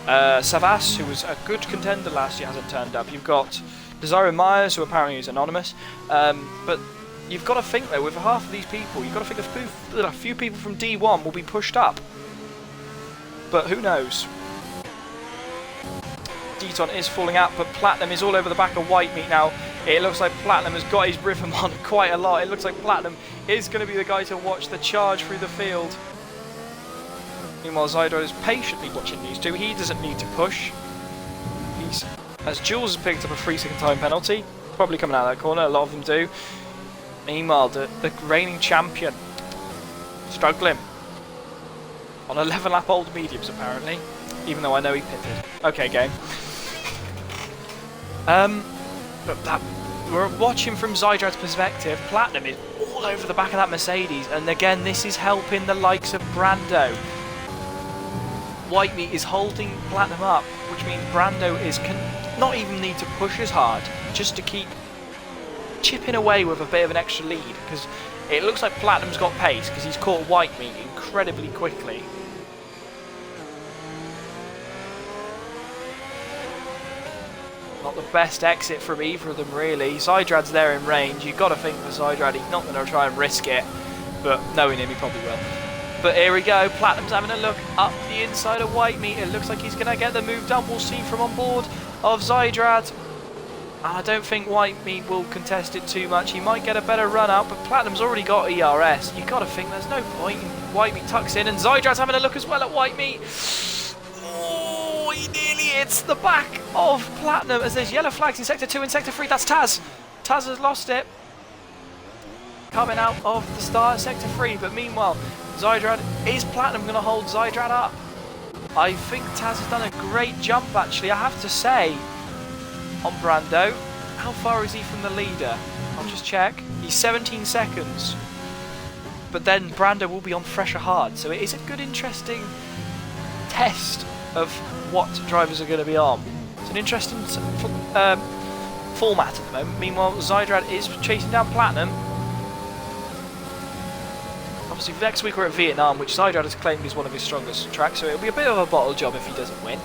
Savas, who was a good contender last year, hasn't turned up. You've got Desiree Myers, who apparently is anonymous. But you've got to think, though, with half of these people, you've got to think a few people from D1 will be pushed up. But who knows? Deton is falling out, but Platinum is all over the back of White Meat now. It looks like Platinum has got his rhythm on quite a lot. It looks like Platinum is going to be the guy to watch the charge through the field. Meanwhile, Zydrad is patiently watching these two. He doesn't need to push. As Jules has picked up a 3-second time penalty, probably coming out of that corner, a lot of them do. Meanwhile, the reigning champion struggling on 11 lap old mediums apparently, even though I know he pitted. Okay, game. But we're watching from Zydrad's perspective. Platinum is all over the back of that Mercedes, and again, this is helping the likes of Brando. White Meat is holding Platinum up, which means Brando is not even need to push as hard, just to keep chipping away with a bit of an extra lead, because it looks like Platinum's got pace, because he's caught White Meat incredibly quickly. Not the best exit from either of them, really. Zydrad's there in range. You've got to think for Zydrad, he's not going to try and risk it, but knowing him, he probably will. But here we go, Platinum's having a look up the inside of White Meat. It looks like he's going to get the move done. We'll see from on board of Zydrad. And I don't think White Meat will contest it too much. He might get a better run out, but Platinum's already got ERS. You've got to think there's no point. White Meat tucks in, and Zydrad's having a look as well at White Meat. Oh, he nearly hits the back of Platinum as there's yellow flags in Sector 2 and Sector 3. That's Taz. Taz has lost it. Coming out of the start of Sector 3, but meanwhile, Zydrad, is Platinum going to hold Zydrad up? I think Taz has done a great jump, actually, I have to say. On Brando. How far is he from the leader? I'll just check. He's 17 seconds. But then Brando will be on fresher hard, so it is a good, interesting test of what drivers are going to be on. It's an interesting format at the moment. Meanwhile, Zydrad is chasing down Platinum. Obviously, next week we're at Vietnam, which Zydrad has claimed is one of his strongest tracks, so it'll be a bit of a bottle job if he doesn't win.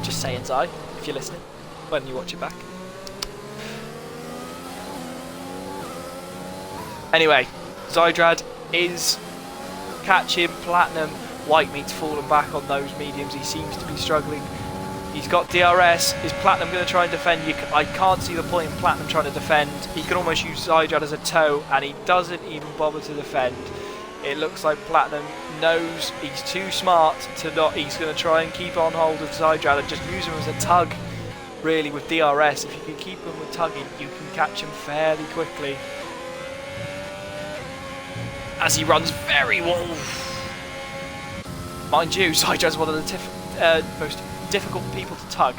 Just saying, Zy, if you're listening, when you watch it back. Anyway, Zydrad is catching Platinum. White Meat's fallen back on those mediums. He seems to be struggling. He's got DRS. Is Platinum going to try and defend? I can't see the point in Platinum trying to defend. He can almost use Zydrad as a tow, and he doesn't even bother to defend. It looks like Platinum knows he's too smart to not. He's going to try and keep on hold of Zydrad and just use him as a tug, really, with DRS. If you can keep him with tugging, you can catch him fairly quickly. As he runs very well. Mind you, Zydrad's one of the most difficult people to tug.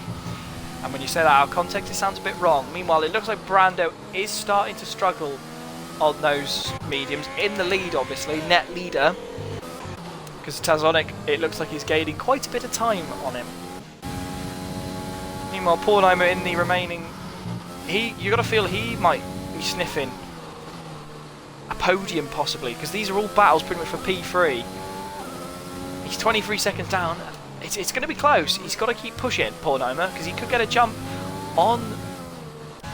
And when you say that out of context, it sounds a bit wrong. Meanwhile, it looks like Brando is starting to struggle on those mediums. In the lead, obviously, net leader. Because Tazonic, it looks like he's gaining quite a bit of time on him. Meanwhile, Pornheimer in the remaining... you got to feel he might be sniffing a podium, possibly. Because these are all battles pretty much for P3. He's 23 seconds down. It's going to be close. He's got to keep pushing, Pornheimer, because he could get a jump on...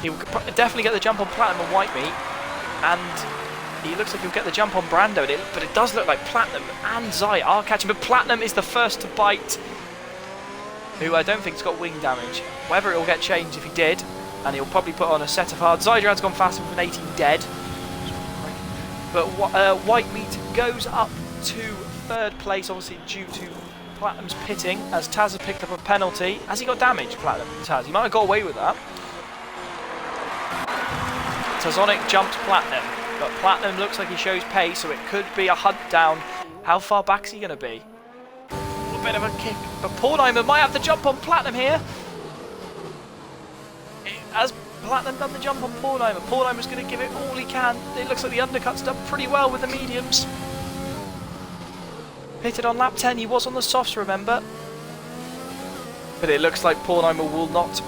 He will definitely get the jump on Platinum and White Meat. And he looks like he'll get the jump on Brando, but it does look like Platinum and Zy are catching. But Platinum is the first to bite, who I don't think's got wing damage. Whether it will get changed if he did, and he'll probably put on a set of hard. Zydrad's gone faster with an 18 dead. But White Meat goes up to third place, obviously due to Platinum's pitting, as Taz has picked up a penalty. Has he got damage, Platinum? Taz, he might have got away with that. Tazonic jumped Platinum, but Platinum looks like he shows pace, so it could be a hunt down. How far back is he going to be? A bit of a kick, but Pornheimer might have the jump on Platinum here. Has Platinum done the jump on Pornheimer? Pornheimer's going to give it all he can. It looks like the undercut's done pretty well with the mediums. Pitted on lap 10, he was on the softs, remember? But it looks like Pornheimer will not,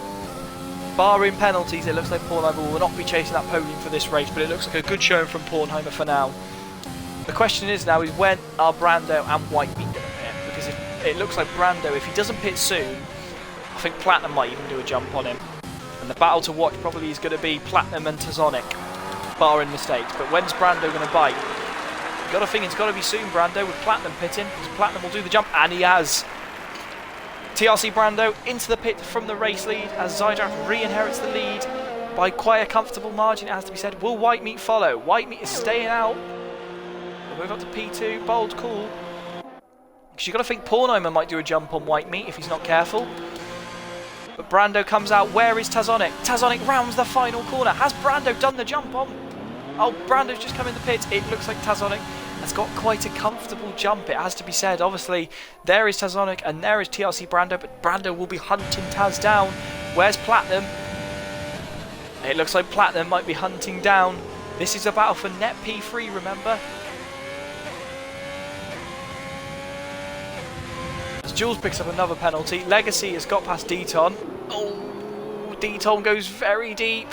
barring penalties, it looks like Pornheimer will not be chasing that podium for this race, but it looks like a good showing from Pornheimer for now. The question is now, is when are Brando and White Meat going to pit? Because it looks like Brando, if he doesn't pit soon, I think Platinum might even do a jump on him. And the battle to watch probably is going to be Platinum and Tazonic, barring mistakes. But when's Brando going to bite? You've got to think it's got to be soon, Brando, with Platinum pitting, because Platinum will do the jump, and he has. TRC Brando into the pit from the race lead as Zydrad re-inherits the lead by quite a comfortable margin, it has to be said. Will White Meat follow? White Meat is staying out. We'll move up to P2, bold call. Because you've got to think Pornheimer might do a jump on White Meat if he's not careful. But Brando comes out. Where is Tazonic? Tazonic rounds the final corner. Has Brando done the jump on? Oh, Brando's just come in the pit. It looks like Tazonic has got quite a comfortable jump, it has to be said. Obviously, there is Tazonic and there is TRC Brando, but Brando will be hunting Taz down. Where's Platinum? It looks like Platinum might be hunting down. This is a battle for net P3, remember? As Jules picks up another penalty, Legacy has got past Deton. Oh, Deton goes very deep.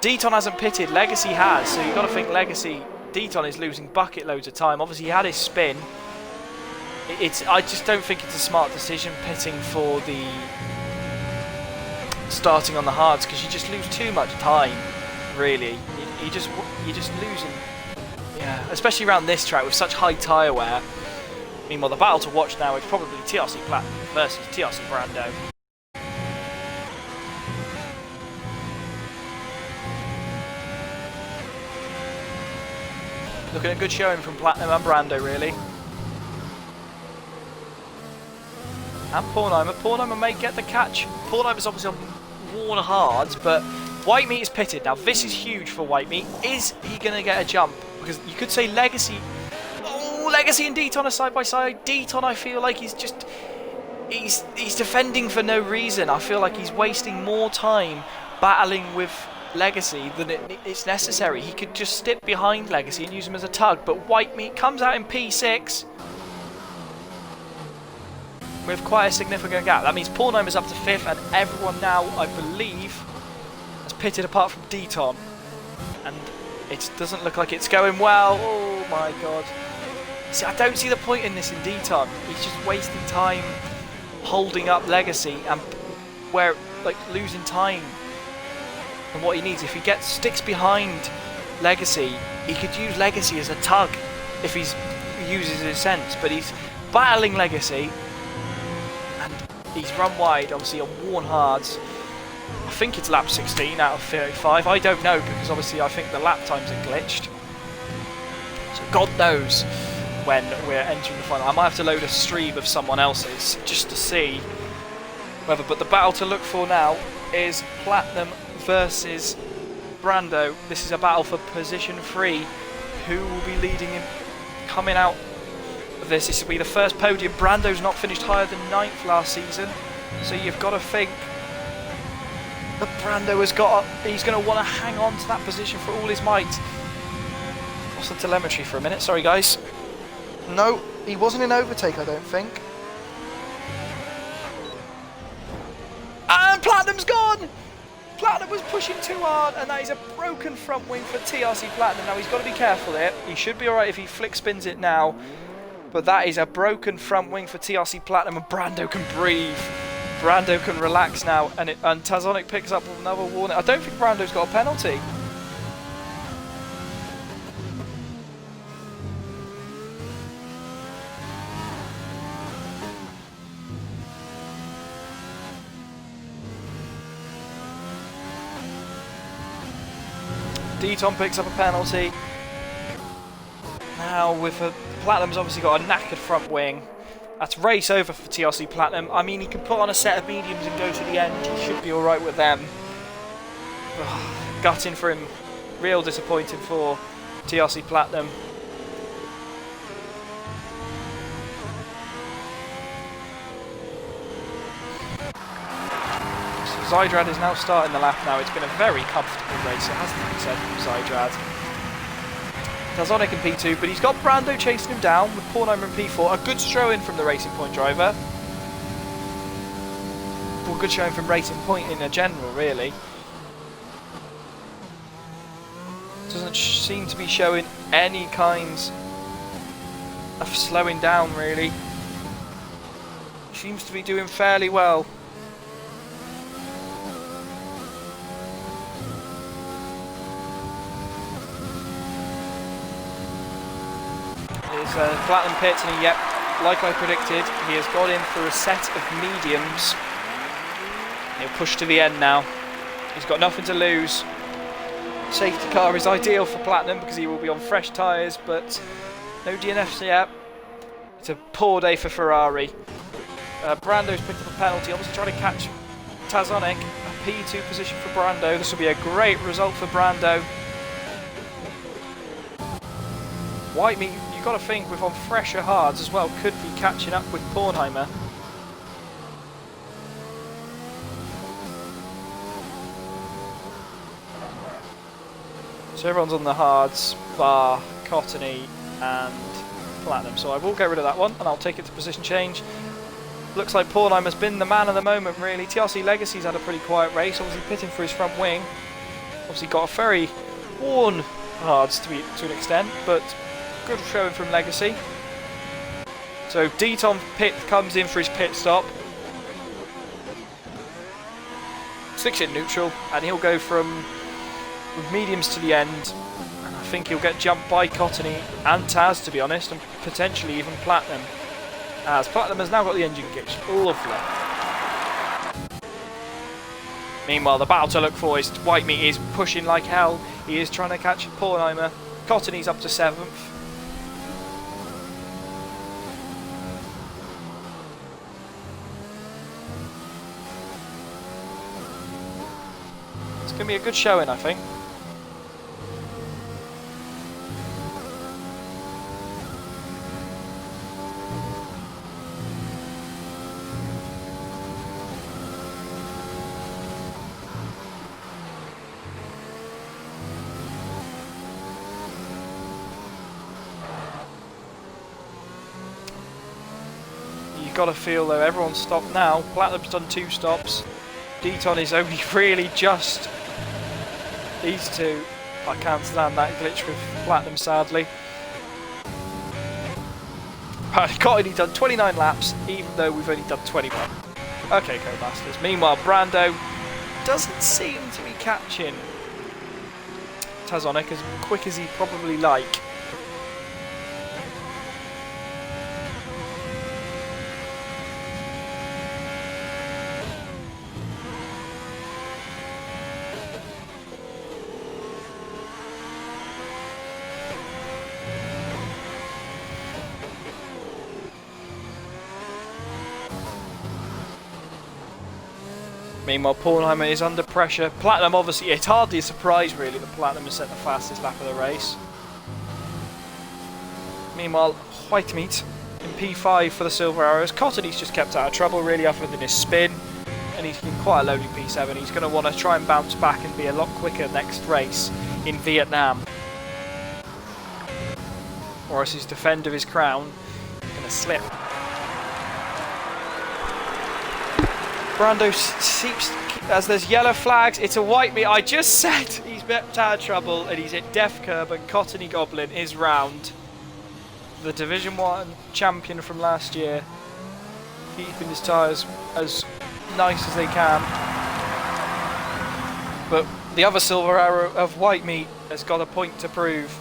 Deton hasn't pitted, Legacy has, so you've got to think Legacy, Deton is losing bucket loads of time. Obviously he had his spin. I just don't think it's a smart decision pitting for the starting on the hards, because you just lose too much time, really. You're just losing, yeah, especially around this track with such high tyre wear. Meanwhile, the battle to watch now is probably TRC Platinum versus TRC Brando. Looking at a good showing from Platinum and Brando, really. And Pornheimer. Pornheimer may get the catch. Pornheimer's obviously on worn hards, but White Meat is pitted. Now, this is huge for White Meat. Is he going to get a jump? Because you could say Legacy... Oh, Legacy and Deton are side by side. Deton, I feel like he's just... He's defending for no reason. I feel like he's wasting more time battling with Legacy than it's necessary. He could just step behind Legacy and use him as a tug, but White Meat comes out in P6 with quite a significant gap. That means Pornheimer's up to 5th, and everyone now, I believe, has pitted apart from Deton. And it doesn't look like it's going well. Oh my god. See, I don't see the point in this in Deton. He's just wasting time holding up Legacy and losing time. And what he needs, if he sticks behind Legacy, he could use Legacy as a tug if he uses his sense, but he's battling Legacy and he's run wide, obviously on worn hards. I think it's lap 16 out of 35, I don't know, because obviously I think the lap times are glitched. So God knows when we're entering the final. I might have to load a stream of someone else's just to see whether, but the battle to look for now is Platinum versus Brando. This is a battle for position 3. Who will be leading him coming out of this? This will be the first podium. Brando's not finished higher than 9th last season, so you've got to think that Brando he's going to want to hang on to that position for all his might. Lost the telemetry for a minute, sorry guys. No, he wasn't in overtake, I don't think. And Platinum's gone! Platinum was pushing too hard, and that is a broken front wing for TRC Platinum. Now, he's got to be careful here. He should be alright if he flick spins it now. But that is a broken front wing for TRC Platinum, and Brando can breathe. Brando can relax now, and Tazonic picks up another warning. I don't think Brando's got a penalty. Deton picks up a penalty. Now with Platinum's obviously got a knackered front wing. That's race over for TRC Platinum. I mean, he can put on a set of mediums and go to the end. He should be alright with them. Gutting for him. Real disappointing for TRC Platinum. Zydrad is now starting the lap now. It's been a very comfortable race, it has to be said from Zydrad. Tazonic in P2, but he's got Brando chasing him down with Pornheimer in P4. A good throw-in from the Racing Point driver. Well, good showing from Racing Point in a general, really. Doesn't seem to be showing any kinds of slowing down, really. Seems to be doing fairly well. Platinum pits, and yep, like I predicted, he has got in through a set of mediums. He'll push to the end now. He's got nothing to lose. Safety car is ideal for Platinum because he will be on fresh tyres, but no DNFs yet. It's a poor day for Ferrari. Brando's picked up a penalty, obviously trying to catch Tazonic. A P2 position for Brando. This will be a great result for Brando. White Meat, you've got to think, with on fresher hards as well, could be catching up with Pornheimer. So everyone's on the hards, bar Cottony and Platinum. So I will get rid of that one, and I'll take it to position change. Looks like Pornheimer's been the man of the moment, really. TRC Legacy's had a pretty quiet race, obviously pitting for his front wing. Obviously got a very worn hards to an extent, but good showing from Legacy. So Deton pit comes in for his pit stop. Sticks in neutral, and he'll go from mediums to the end. And I think he'll get jumped by Cottony and Taz, to be honest, and potentially even Platinum. As Platinum has now got the engine kits. Lovely. Meanwhile, the battle to look for is White Meat is pushing like hell. He is trying to catch Pornheimer. Cottony's up to 7th. It's going to be a good showing, I think. Got to feel though, everyone's stopped now. Platinum's done 2 stops. Deaton is only really just these two. I can't stand that glitch with Platinum, sadly. Cottony done 29 laps, even though we've only done 21. Okay, co-masters. Meanwhile, Brando doesn't seem to be catching Tazonic as quick as he'd probably like. Meanwhile, Pornheimer is under pressure. Platinum, obviously, it's hardly a surprise, really, that Platinum has set the fastest lap of the race. Meanwhile, Whitemeat in P5 for the Silver Arrows. Cottony's just kept out of trouble, really, other than his spin. And he's in quite a lowly P7. He's going to want to try and bounce back and be a lot quicker next race in Vietnam. Or as his defend of his crown, going to slip. Brando seeps, as there's yellow flags, it's a Whitemeat. I just said he's kept out of trouble and he's at Death Curb, and Cottony Goblin is round. The Division 1 champion from last year, keeping his tyres as nice as they can. But the other Silver Arrow of Whitemeat has got a point to prove.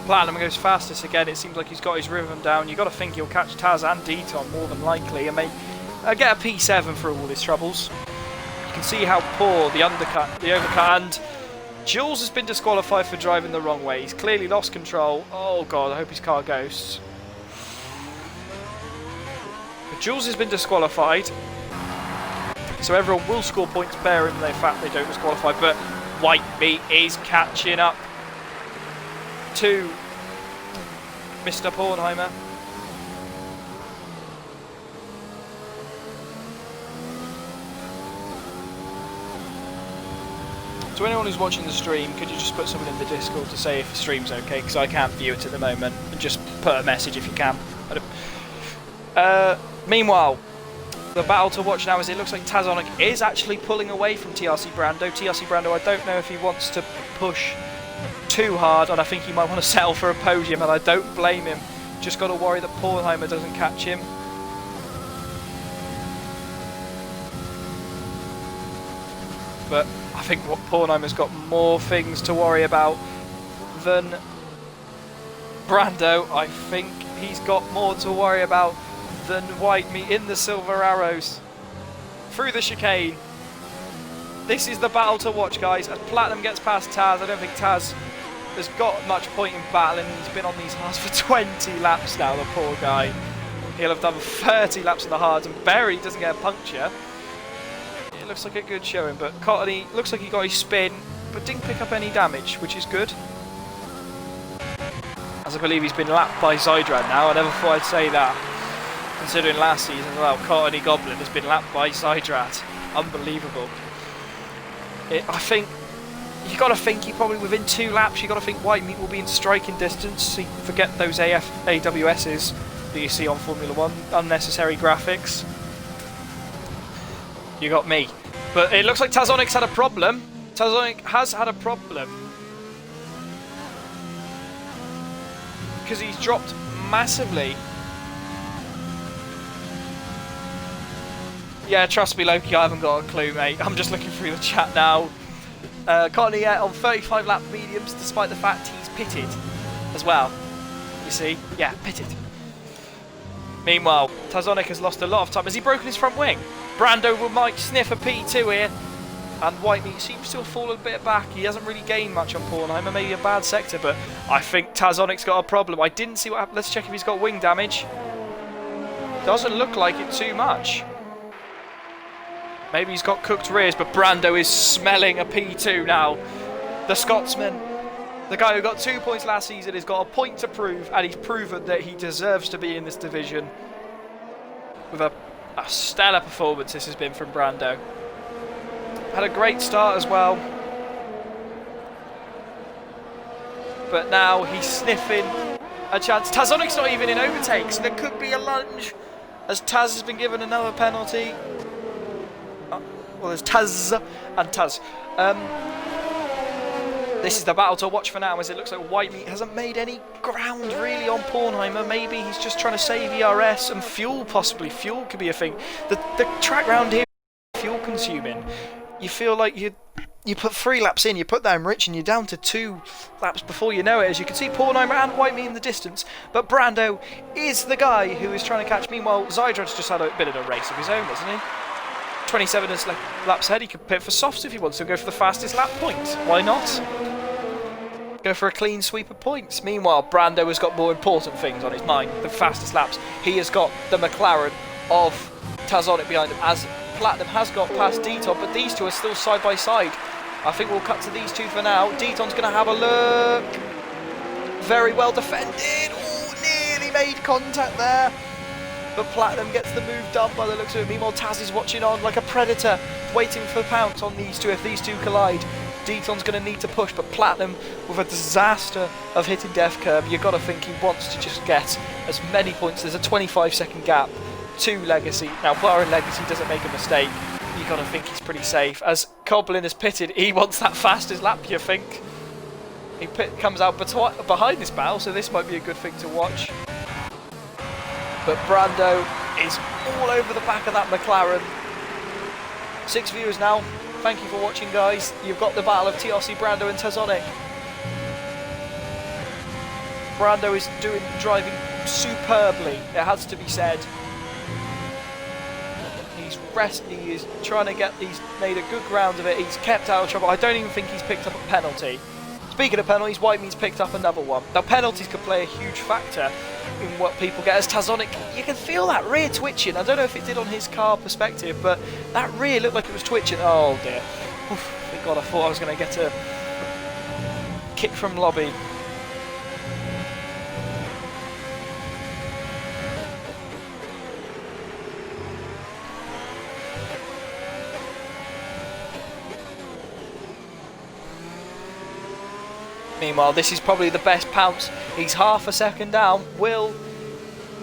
Platinum goes fastest again. It seems like he's got his rhythm down. You've got to think he'll catch Taz and Deaton more than likely and may get a P7 for all his troubles. You can see how poor the overcut, and Jules has been disqualified for driving the wrong way. He's clearly lost control. Oh god, I hope his car ghosts. But Jules has been disqualified, so everyone will score points bearing the fact they don't disqualify, but Whitemeat is catching up to Mr. Pornheimer. To anyone who's watching the stream, could you just put someone in the Discord to say if the stream's okay, because I can't view it at the moment, and just put a message if you can. Meanwhile, the battle to watch now is it looks like Tazonic is actually pulling away from TRC Brando. TRC Brando, I don't know if he wants to push too hard, and I think he might want to settle for a podium, and I don't blame him. Just got to worry that Pornheimer doesn't catch him. But I think Pornheimer's got more things to worry about than Brando. I think he's got more to worry about than Whitemeat in the Silver Arrows. Through the chicane. This is the battle to watch, guys. As Platinum gets past Taz, I don't think Taz has got much point in battling. He's been on these hards for 20 laps now, the poor guy. He'll have done 30 laps in the hards and barely doesn't get a puncture. It looks like a good showing, but Cottony looks like he got his spin, but didn't pick up any damage, which is good. As I believe he's been lapped by Zydrad now. I never thought I'd say that, considering last season as well, Cottony Goblin has been lapped by Zydrad. Unbelievable. I think you got to think he probably within 2 laps. You got to think Whitemeat will be in striking distance. So you forget those AWSs that you see on Formula 1, unnecessary graphics. You got me, but it looks like Tazonic's had a problem. Tazonic has had a problem because he's dropped massively. Yeah, trust me, Loki, I haven't got a clue, mate. I'm just looking through the chat now. Courtney on 35 lap mediums, despite the fact he's pitted as well. You see? Yeah, pitted. Meanwhile, Tazonic has lost a lot of time. Has he broken his front wing? Brando might sniff a P2 here. And Whitemeat seems to have fallen a bit back. He hasn't really gained much on Pornheimer. Maybe a bad sector, but I think Tazonic's got a problem. I didn't see what happened. Let's check if he's got wing damage. Doesn't look like it too much. Maybe he's got cooked rears, but Brando is smelling a P2 now. The Scotsman, the guy who got 2 points last season, has got a point to prove, and he's proven that he deserves to be in this division. With a stellar performance this has been from Brando. Had a great start as well. But now he's sniffing a chance. Tazonic's not even in overtake, so there could be a lunge as Taz has been given another penalty. Well, there's Taz and Taz. This is the battle to watch for now, as it looks like Whitemeat hasn't made any ground really on Pornheimer. Maybe he's just trying to save ERS and fuel, possibly. Fuel could be a thing. The track round here is fuel consuming. You feel like you put 3 laps in, you put that in rich, and you're down to 2 laps before you know it. As you can see, Pornheimer and Whitemeat in the distance, but Brando is the guy who is trying to catch. Meanwhile, Zydrod's just had a bit of a race of his own, isn't he? 27 laps ahead. He could pit for softs if he wants to go for the fastest lap point. Why not? Go for a clean sweep of points. Meanwhile, Brando has got more important things on his mind. The fastest laps. He has got the McLaren of Tazonic behind him, as Platinum has got past Deton, but these two are still side by side. I think we'll cut to these two for now. Deton's going to have a look. Very well defended. Ooh, nearly made contact there. But Platinum gets the move done by the looks of it. Meanwhile, Taz is watching on like a predator, waiting for the pounce on these two. If these two collide, Deton's going to need to push, but Platinum, with a disaster of hitting Death Curb, you've got to think he wants to just get as many points. There's a 25-second gap to Legacy. Now, barring Legacy doesn't make a mistake, you've got to think he's pretty safe. As Coblin has pitted, he wants that fastest lap, you think. He comes out behind this battle, so this might be a good thing to watch. But Brando is all over the back of that McLaren. 6 viewers now. Thank you for watching, guys. You've got the battle of TRC, Brando and Tazonic. Brando is driving superbly, it has to be said. He is trying to get, he's made a good ground of it, he's kept out of trouble. I don't even think he's picked up a penalty. Speaking of penalties, Whitemeat's picked up another one. Now, penalties could play a huge factor in what people get. As Tazonic, you can feel that rear twitching. I don't know if it did on his car perspective, but that rear looked like it was twitching. Oh dear. Oof, thank God, I thought I was going to get a kick from lobby. Meanwhile, this is probably the best pounce. He's half a second down. Will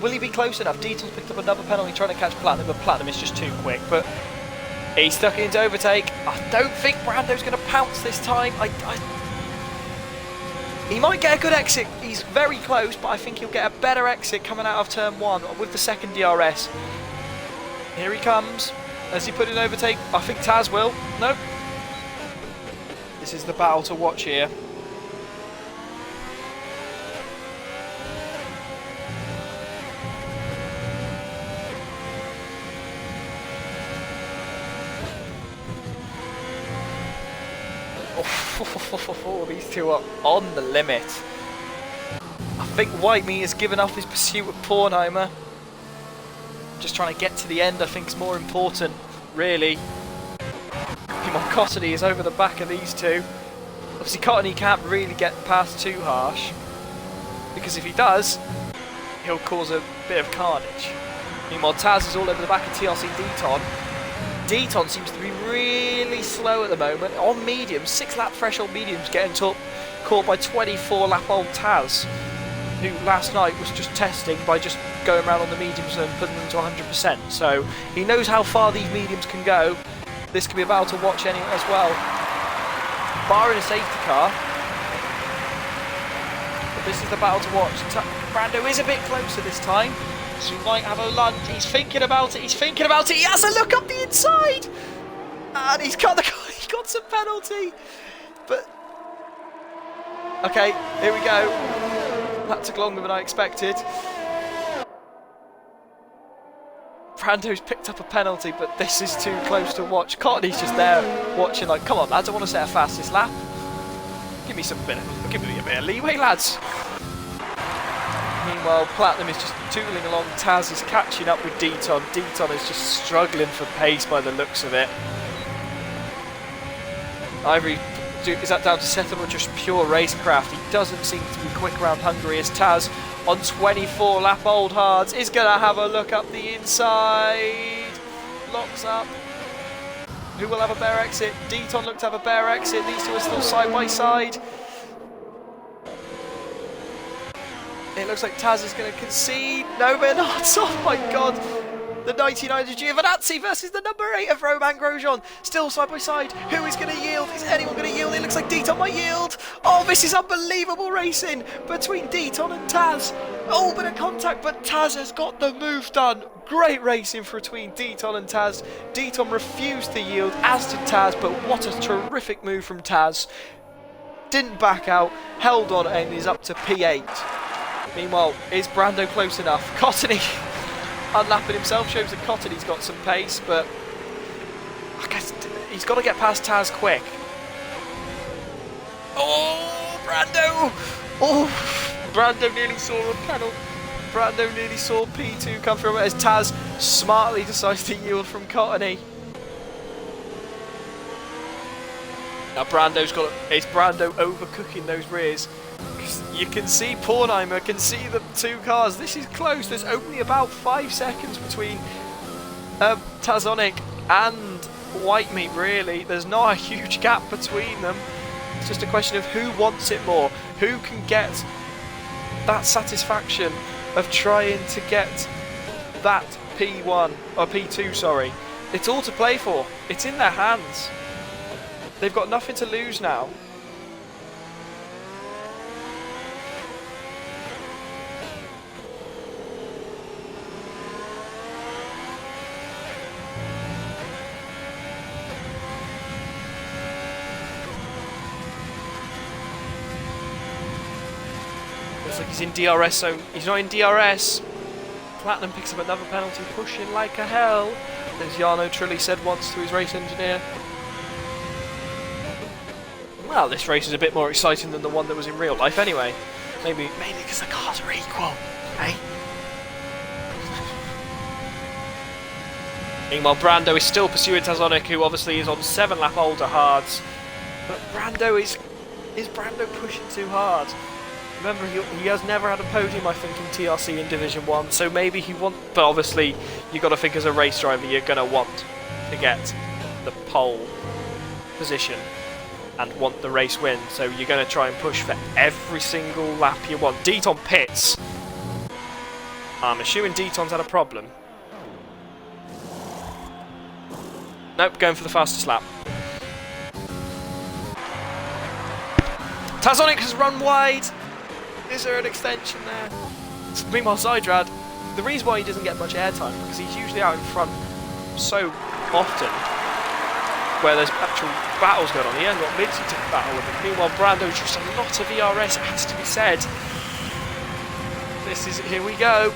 he be close enough? Deton's picked up another penalty trying to catch Platinum, but Platinum is just too quick. But he's stuck into overtake. I don't think Brando's going to pounce this time. He might get a good exit. He's very close, but I think he'll get a better exit coming out of turn 1 with the second DRS. Here he comes. Has he put in overtake? I think Taz will. Nope. This is the battle to watch here. These two are on the limit. I think Whitemeat has given up his pursuit of Pornheimer. Just trying to get to the end, I think, is more important, really. Cottony is over the back of these two. Obviously, Cottony can't really get past too harsh, because if he does, he'll cause a bit of carnage. Meanwhile, Taz is all over the back of TRC Deton. Deton seems to be really slow at the moment on mediums, 6 lap threshold mediums, getting caught by 24 lap old Taz, who last night was just testing by just going around on the mediums and putting them to 100%. So he knows how far these mediums can go. This could be a battle to watch anyway as well. Barring a safety car, This is the battle to watch. Brando is a bit closer this time, so he might have a lunge. He's thinking about it. He's thinking about it. He has a look up the inside, and he got some penalty. But okay, here we go. That took longer than I expected. Brando's picked up a penalty, but this is too close to watch. Cottony's just there watching, like, come on, lads, I want to set a fastest lap. Give me a bit of leeway, lads. Meanwhile, Platinum is just tooling along. Taz is catching up with Deaton. Deaton is just struggling for pace by the looks of it. Ivory, is that down to Setham or just pure racecraft? He doesn't seem to be quick around Hungary as Taz on 24 lap old hards is going to have a look up the inside. Locks up. Who will have a bare exit? Deaton looked to have a bare exit. These two are still side by side. It looks like Taz is going to concede. No, they're not. Oh my god. The 99 of Giovinazzi versus the number 8 of Romain Grosjean. Still side by side. Who is going to yield? Is anyone going to yield? It looks like Deaton might yield. Oh, this is unbelievable racing between Deaton and Taz. Oh, bit of contact, but Taz has got the move done. Great racing between Deaton and Taz. Deaton refused to yield, as did Taz, but what a terrific move from Taz. Didn't back out, held on, and is up to P8. Meanwhile, is Brando close enough? Cottony unlapping himself shows that Cottony's got some pace, but I guess he's got to get past Taz quick. Oh, Brando! Oh, Brando nearly saw a penalty. Brando nearly saw P2 come through as Taz smartly decides to yield from Cottony. Now is Brando overcooking those rears? You can see Pornheimer, can see the two cars. This is close. There's only about 5 seconds between Tazonic and Whitemeat, really. There's not a huge gap between them. It's just a question of who wants it more. Who can get that satisfaction of trying to get that P1, or P2, sorry. It's all to play for. It's in their hands. They've got nothing to lose now. Looks like he's in DRS, so he's not in DRS. Platinum picks up another penalty, pushing like a hell, as Jarno Trulli said once to his race engineer. Well, this race is a bit more exciting than the one that was in real life anyway. Maybe because the cars are equal, eh? Meanwhile, Brando is still pursuing Tazonic, who obviously is on 7 lap older hards. But Brando is Brando pushing too hard? Remember, he has never had a podium, I think, in TRC in Division 1, so maybe he wants... But obviously, you've got to think as a race driver, you're going to want to get the pole position and want the race win, so you're going to try and push for every single lap you want. Deaton pits. I'm assuming Deaton's had a problem. Nope, going for the fastest lap. Tazonic has run wide. Is there an extension there? Meanwhile, Zydrad, the reason why he doesn't get much airtime because he's usually out in front so often where there's actual battles going on. He hasn't got Mitzi to battle with him. Meanwhile, Brando's just a lot of ERS, it has to be said. Here we go.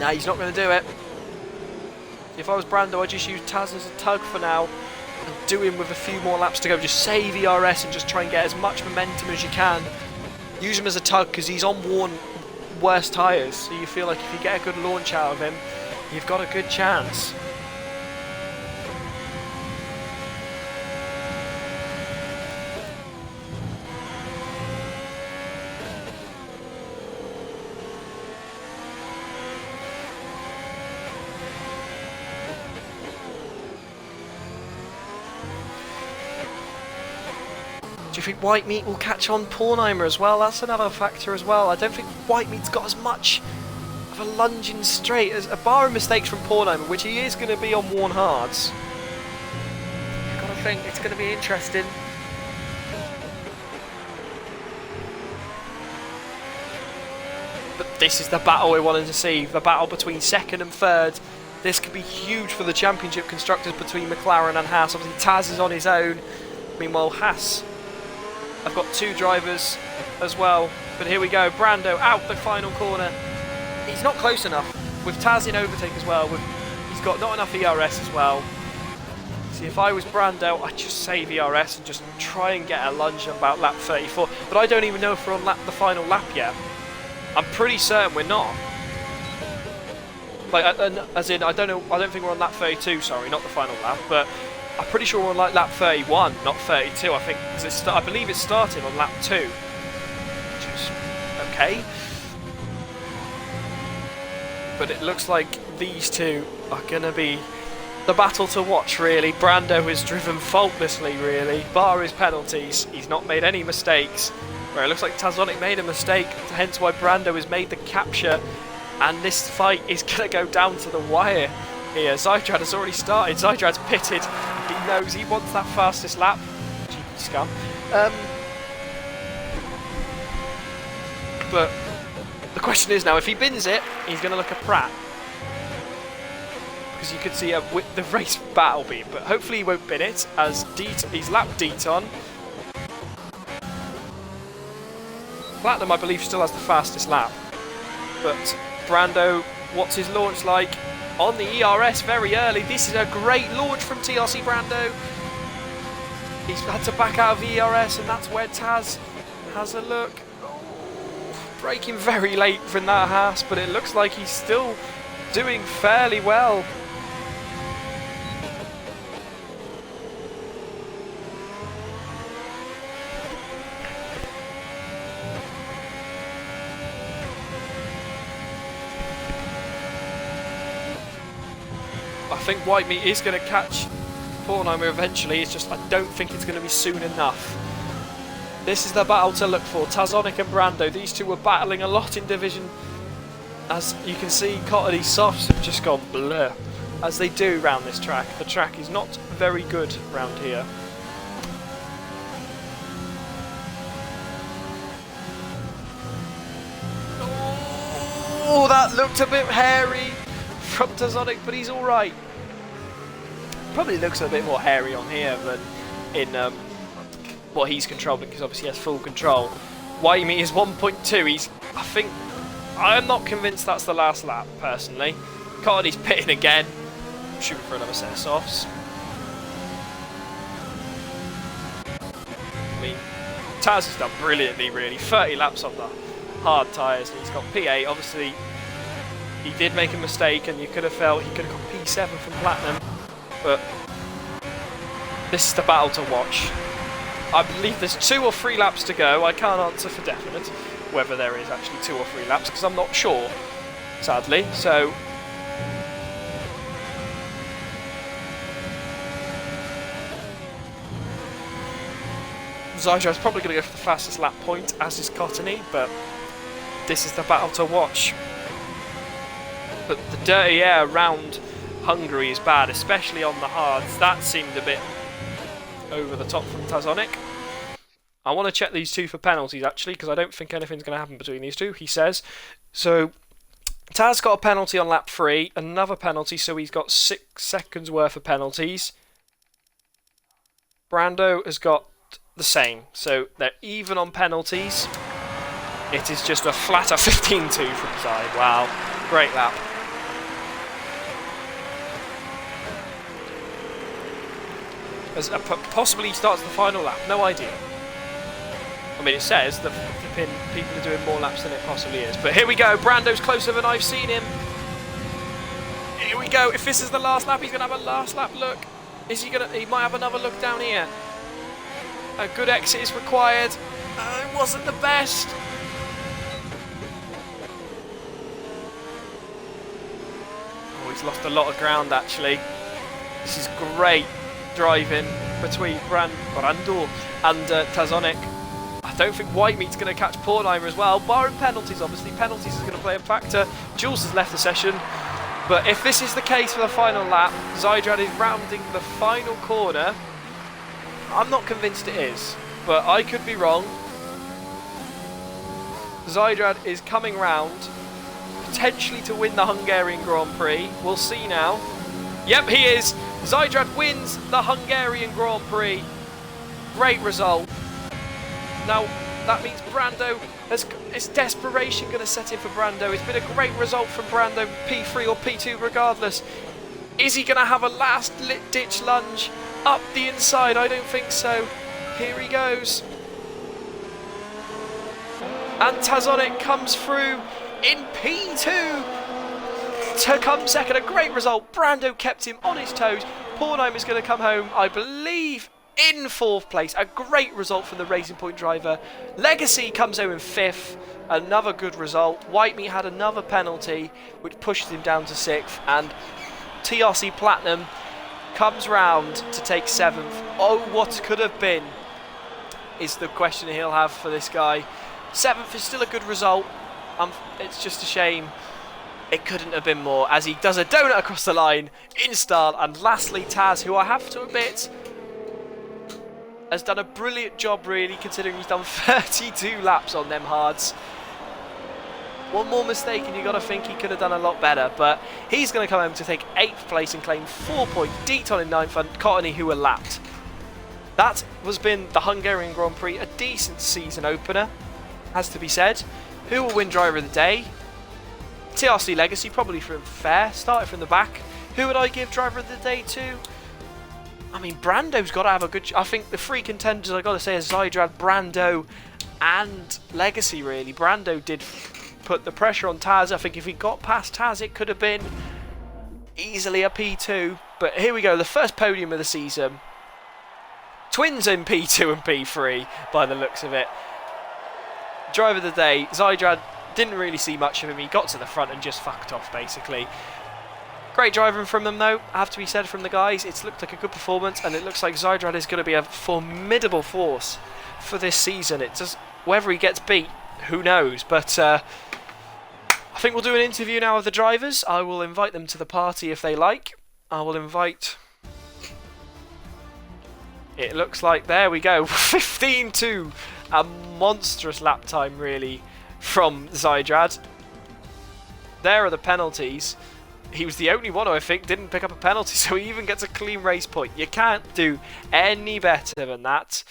No, he's not going to do it. If I was Brando, I'd just use Taz as a tug for now and do him with a few more laps to go. Just save ERS and just try and get as much momentum as you can. Use him as a tug because he's on worn worse tyres, so you feel like if you get a good launch out of him, you've got a good chance. Do you think Whitemeat will catch on Pornheimer as well? That's another factor as well. I don't think Whitemeat's got as much of a lunging straight as a bar of mistakes from Pornheimer, which he is going to be on worn hards. You've got to think it's going to be interesting. But this is the battle we're wanting to see, the battle between second and third. This could be huge for the championship constructors between McLaren and Haas. Obviously Taz is on his own, meanwhile Haas have got 2 drivers as well. But here we go, Brando out the final corner. He's not close enough, with Taz in overtake as well. He's got not enough ERS as well. See, if I was Brando, I'd just save ERS and just try and get a lunge at about lap 34. But I don't even know if we're on the final lap yet. I'm pretty certain we're not. Like, as in, I don't think we're on lap 32, sorry, not the final lap, but I'm pretty sure we're on like lap 31, not 32, I think, because I believe it started on lap 2. Which is okay. But it looks like these two are going to be the battle to watch, really. Brando has driven faultlessly, really, bar his penalties. He's not made any mistakes. Where it looks like Tazonic made a mistake, hence why Brando has made the capture. And this fight is going to go down to the wire here. Zydrad has already started. Zydrad's pitted. He knows he wants that fastest lap. Cheeky scum. But the question is now, if he bins it, he's going to look a prat. Because you could see the race battle beam. But hopefully he won't bin it, as he's lapped Deaton. Platinum, I believe, still has the fastest lap. But Brando, what's his launch like? On the ERS very early. This is a great launch from TRC Brando. He's had to back out of the ERS, and that's where Taz has a look. Oh, braking very late from that Haas, but it looks like he's still doing fairly well. I think Whitemeat is going to catch Pornheimer eventually, it's just I don't think it's going to be soon enough. This is the battle to look for. Tazonic and Brando, these two were battling a lot in Division. As you can see, Cottony softs have just gone blur, as they do round this track. The track is not very good round here. Oh, that looked a bit hairy from Tazonic, but he's alright. Probably looks a bit more hairy on here than in what he's controlled, because obviously he has full control. Whitemeat is 1.2. I'm not convinced that's the last lap, personally. Cardi's pitting again, shooting for another set of softs. I mean, Taz has done brilliantly, really. 30 laps on the hard tyres, and he's got P8. Obviously, he did make a mistake, and you could have felt he could have got P7 from Platinum. But this is the battle to watch. I believe there's 2 or 3 laps to go. I can't answer for definite whether there is actually 2 or 3 laps, because I'm not sure, sadly. So Zydrad's probably going to go for the fastest lap point, as is Cottony, but this is the battle to watch. But the dirty air around Hungary is bad, especially on the hards. That seemed a bit over the top from Tazonic. I want to check these two for penalties, actually, because I don't think anything's going to happen between these two, he says. So Taz got a penalty on lap 3, another penalty, so he's got 6 seconds worth of penalties. Brando has got the same, so they're even on penalties. It is just a flatter 15-2 from side. Wow, great lap. As possibly starts the final lap, no idea. I mean, it says that people are doing more laps than it possibly is. But here we go, Brando's closer than I've seen him. Here we go, if this is the last lap, he's going to have a last lap look. Is he going to? He might have another look down here. A good exit is required. It wasn't the best. Oh, he's lost a lot of ground, actually. This is great driving between Brando and Tazonic. I don't think Whitemeat's going to catch Pornheimer as well, barring penalties, obviously. Penalties is going to play a factor. Jules has left the session. But if this is the case for the final lap, Zydrad is rounding the final corner. I'm not convinced it is, but I could be wrong. Zydrad is coming round, potentially to win the Hungarian Grand Prix. We'll see now. Yep, he is. Zydrad wins the Hungarian Grand Prix. Great result. Now, that means Brando, is desperation going to set in for Brando? It's been a great result from Brando, P3 or P2 regardless. Is he going to have a last ditch lunge up the inside? I don't think so. Here he goes. And Tazonic comes through in P2 to come second. A great result. Brando kept him on his toes. Pornheimer's going to come home, I believe, in 4th place. A great result from the Racing Point driver. Legacy comes home in 5th. Another good result. Whitemeat had another penalty, which pushed him down to 6th. And TRC Platinum comes round to take 7th. Oh, what could have been is the question he'll have for this guy. 7th is still a good result. It's just a shame it couldn't have been more, as he does a donut across the line in style. And lastly, Taz, who I have to admit has done a brilliant job, really, considering he's done 32 laps on them hards. One more mistake and you've got to think he could have done a lot better, but he's going to come home to take 8th place and claim 4 points. Deaton in 9th and Cottony, who were lapped. That has been the Hungarian Grand Prix, a decent season opener, has to be said. Who will win Driver of the Day? TRC Legacy, probably from fair, started from the back. Who would I give Driver of the Day to? I mean, Brando's got to have a good... I think the 3 contenders, I've got to say, are Zydrad, Brando and Legacy, really. Brando did put the pressure on Taz. I think if he got past Taz, it could have been easily a P2. But here we go, the first podium of the season. Twins in P2 and P3, by the looks of it. Driver of the Day, Zydrad, didn't really see much of him. He got to the front and just fucked off, basically. Great driving from them, though, have to be said, from the guys. It's looked like a good performance, and it looks like Zydrad is going to be a formidable force for this season. It just, whether he gets beat, who knows? But I think we'll do an interview now of the drivers. I will invite them to the party if they like. I will invite... It looks like, there we go, 15-2. A monstrous lap time, really, from Zydrad. There are the penalties. He was the only one who I think didn't pick up a penalty, so he even gets a clean race point. You can't do any better than that.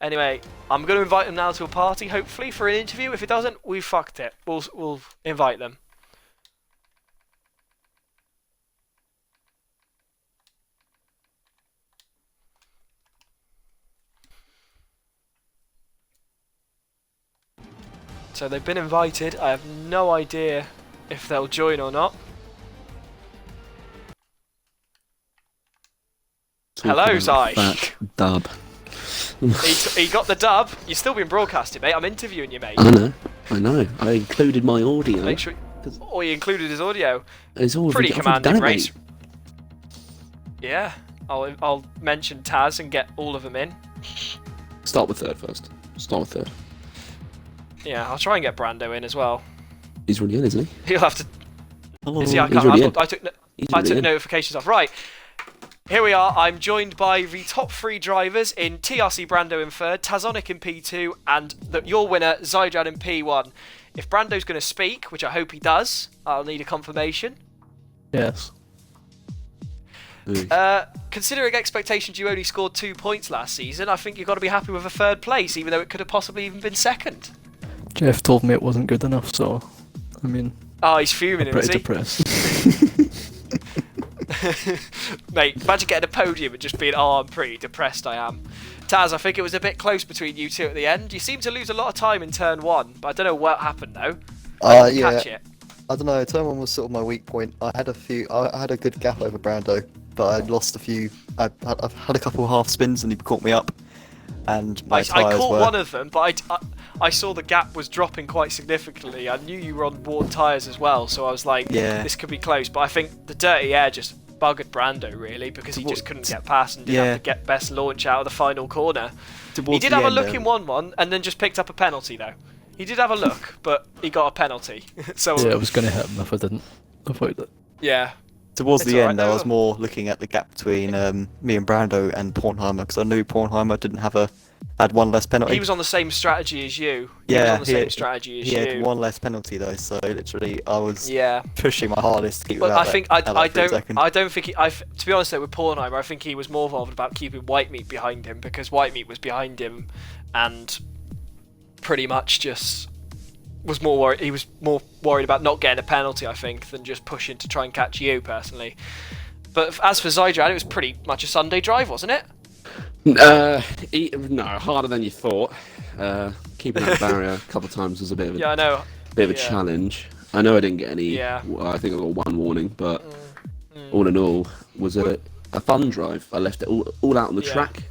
Anyway, I'm going to invite them now to a party, hopefully, for an interview. If it doesn't, we fucked it. We'll invite them. So they've been invited. I have no idea if they'll join or not. Hello, Zy. Fat dub. he got the dub. You've still been broadcasting, mate. I'm interviewing you, mate. I know. I included my audio. Make sure. Oh, you included his audio. It's all pretty commanding race. Mate. Yeah, I'll mention Taz and get all of them in. Start with 3rd first. Start with 3rd. Yeah, I'll try and get Brando in as well. He's already in, isn't he? He'll have to. Oh, is he? I took notifications off. Right. Here we are. I'm joined by the top 3 drivers in TRC Brando in 3rd, Tazonic in P2, and your winner, Zydrad, in P1. If Brando's going to speak, which I hope he does, I'll need a confirmation. Yes. Considering expectations, you only scored 2 points last season. I think you've got to be happy with a 3rd place, even though it could have possibly even been 2nd. Jeff told me it wasn't good enough, so, I mean... Oh, he's fuming, I'm pretty depressed. Mate, imagine getting a podium and just being, oh, I'm pretty depressed, I am. Taz, I think it was a bit close between you two at the end. You seem to lose a lot of time in turn 1, but I don't know what happened, though. I didn't catch it. I don't know, turn 1 was sort of my weak point. I had a good gap over Brando, but I lost a few. I've had a couple of half spins and he caught me up. And my tyres I caught were... one of them, but I saw the gap was dropping quite significantly. I knew you were on worn tyres as well, so I was like, yeah, this could be close. But I think the dirty air just buggered Brando, really, because he just couldn't get past and didn't have to get best launch out of the final corner. He did have a look in 1-1 and then just picked up a penalty, though. He did have a look, but he got a penalty. So yeah, it was going to hit him if I didn't avoid it. Yeah. Towards the end, I was more looking at the gap between me and Brando and Pornheimer, because I knew Pornheimer didn't have a had one less penalty. He was on the same strategy as you. He was Yeah, on the same strategy as he you. had one less penalty though, so literally I was Yeah. pushing my hardest to keep. But without I that- think without that 3 seconds. I don't think to be honest though, with Pornheimer, I think he was more bothered about keeping Whitemeat behind him, because Whitemeat was behind him and pretty much just was more worried. He was more worried about not getting a penalty, I think, than just pushing to try and catch you personally. But as for Zydran, it was pretty much a Sunday drive, wasn't it? No, harder than you thought. Keeping that barrier a couple of times was a bit of a, Yeah, I know. bit of a challenge. I know I didn't get any. Yeah. I think I got one warning, but all in all, was a fun drive. I left it all out on the Yeah. track,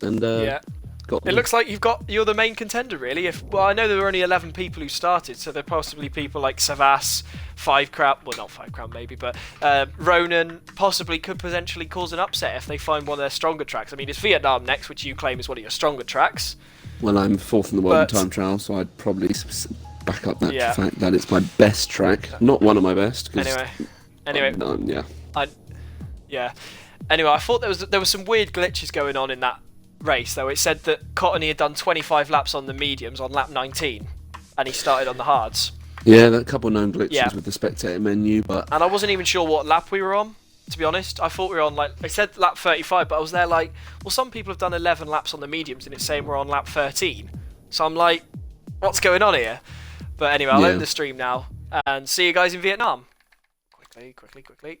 and Yeah. got. It looks like you're the main contender, really. Well, I know there were only 11 people who started, so there are possibly people like Savas, 5 Crown, well not 5 Crown maybe, but Ronan possibly could potentially cause an upset if they find one of their stronger tracks. I mean, it's Vietnam next, which you claim is one of your stronger tracks. Well, I'm fourth in the world But- in time trial, so I'd probably back up that Yeah. fact that it's my best track, not one of my best. 'Cause Anyway, yeah. yeah. Anyway, I thought there was some weird glitches going on in that race, though. It said that Cottony had done 25 laps on the mediums on lap 19, and he started on the hards. Yeah, a couple of known glitches Yeah. with the spectator menu, but And I wasn't even sure what lap we were on, to be honest. I thought we were on, like, it said lap 35, but I was there like, well, some people have done 11 laps on the mediums, and it's saying we're on lap 13. So I'm like, what's going on here? But anyway, I'll Yeah. end the stream now, and see you guys in Vietnam. Quickly.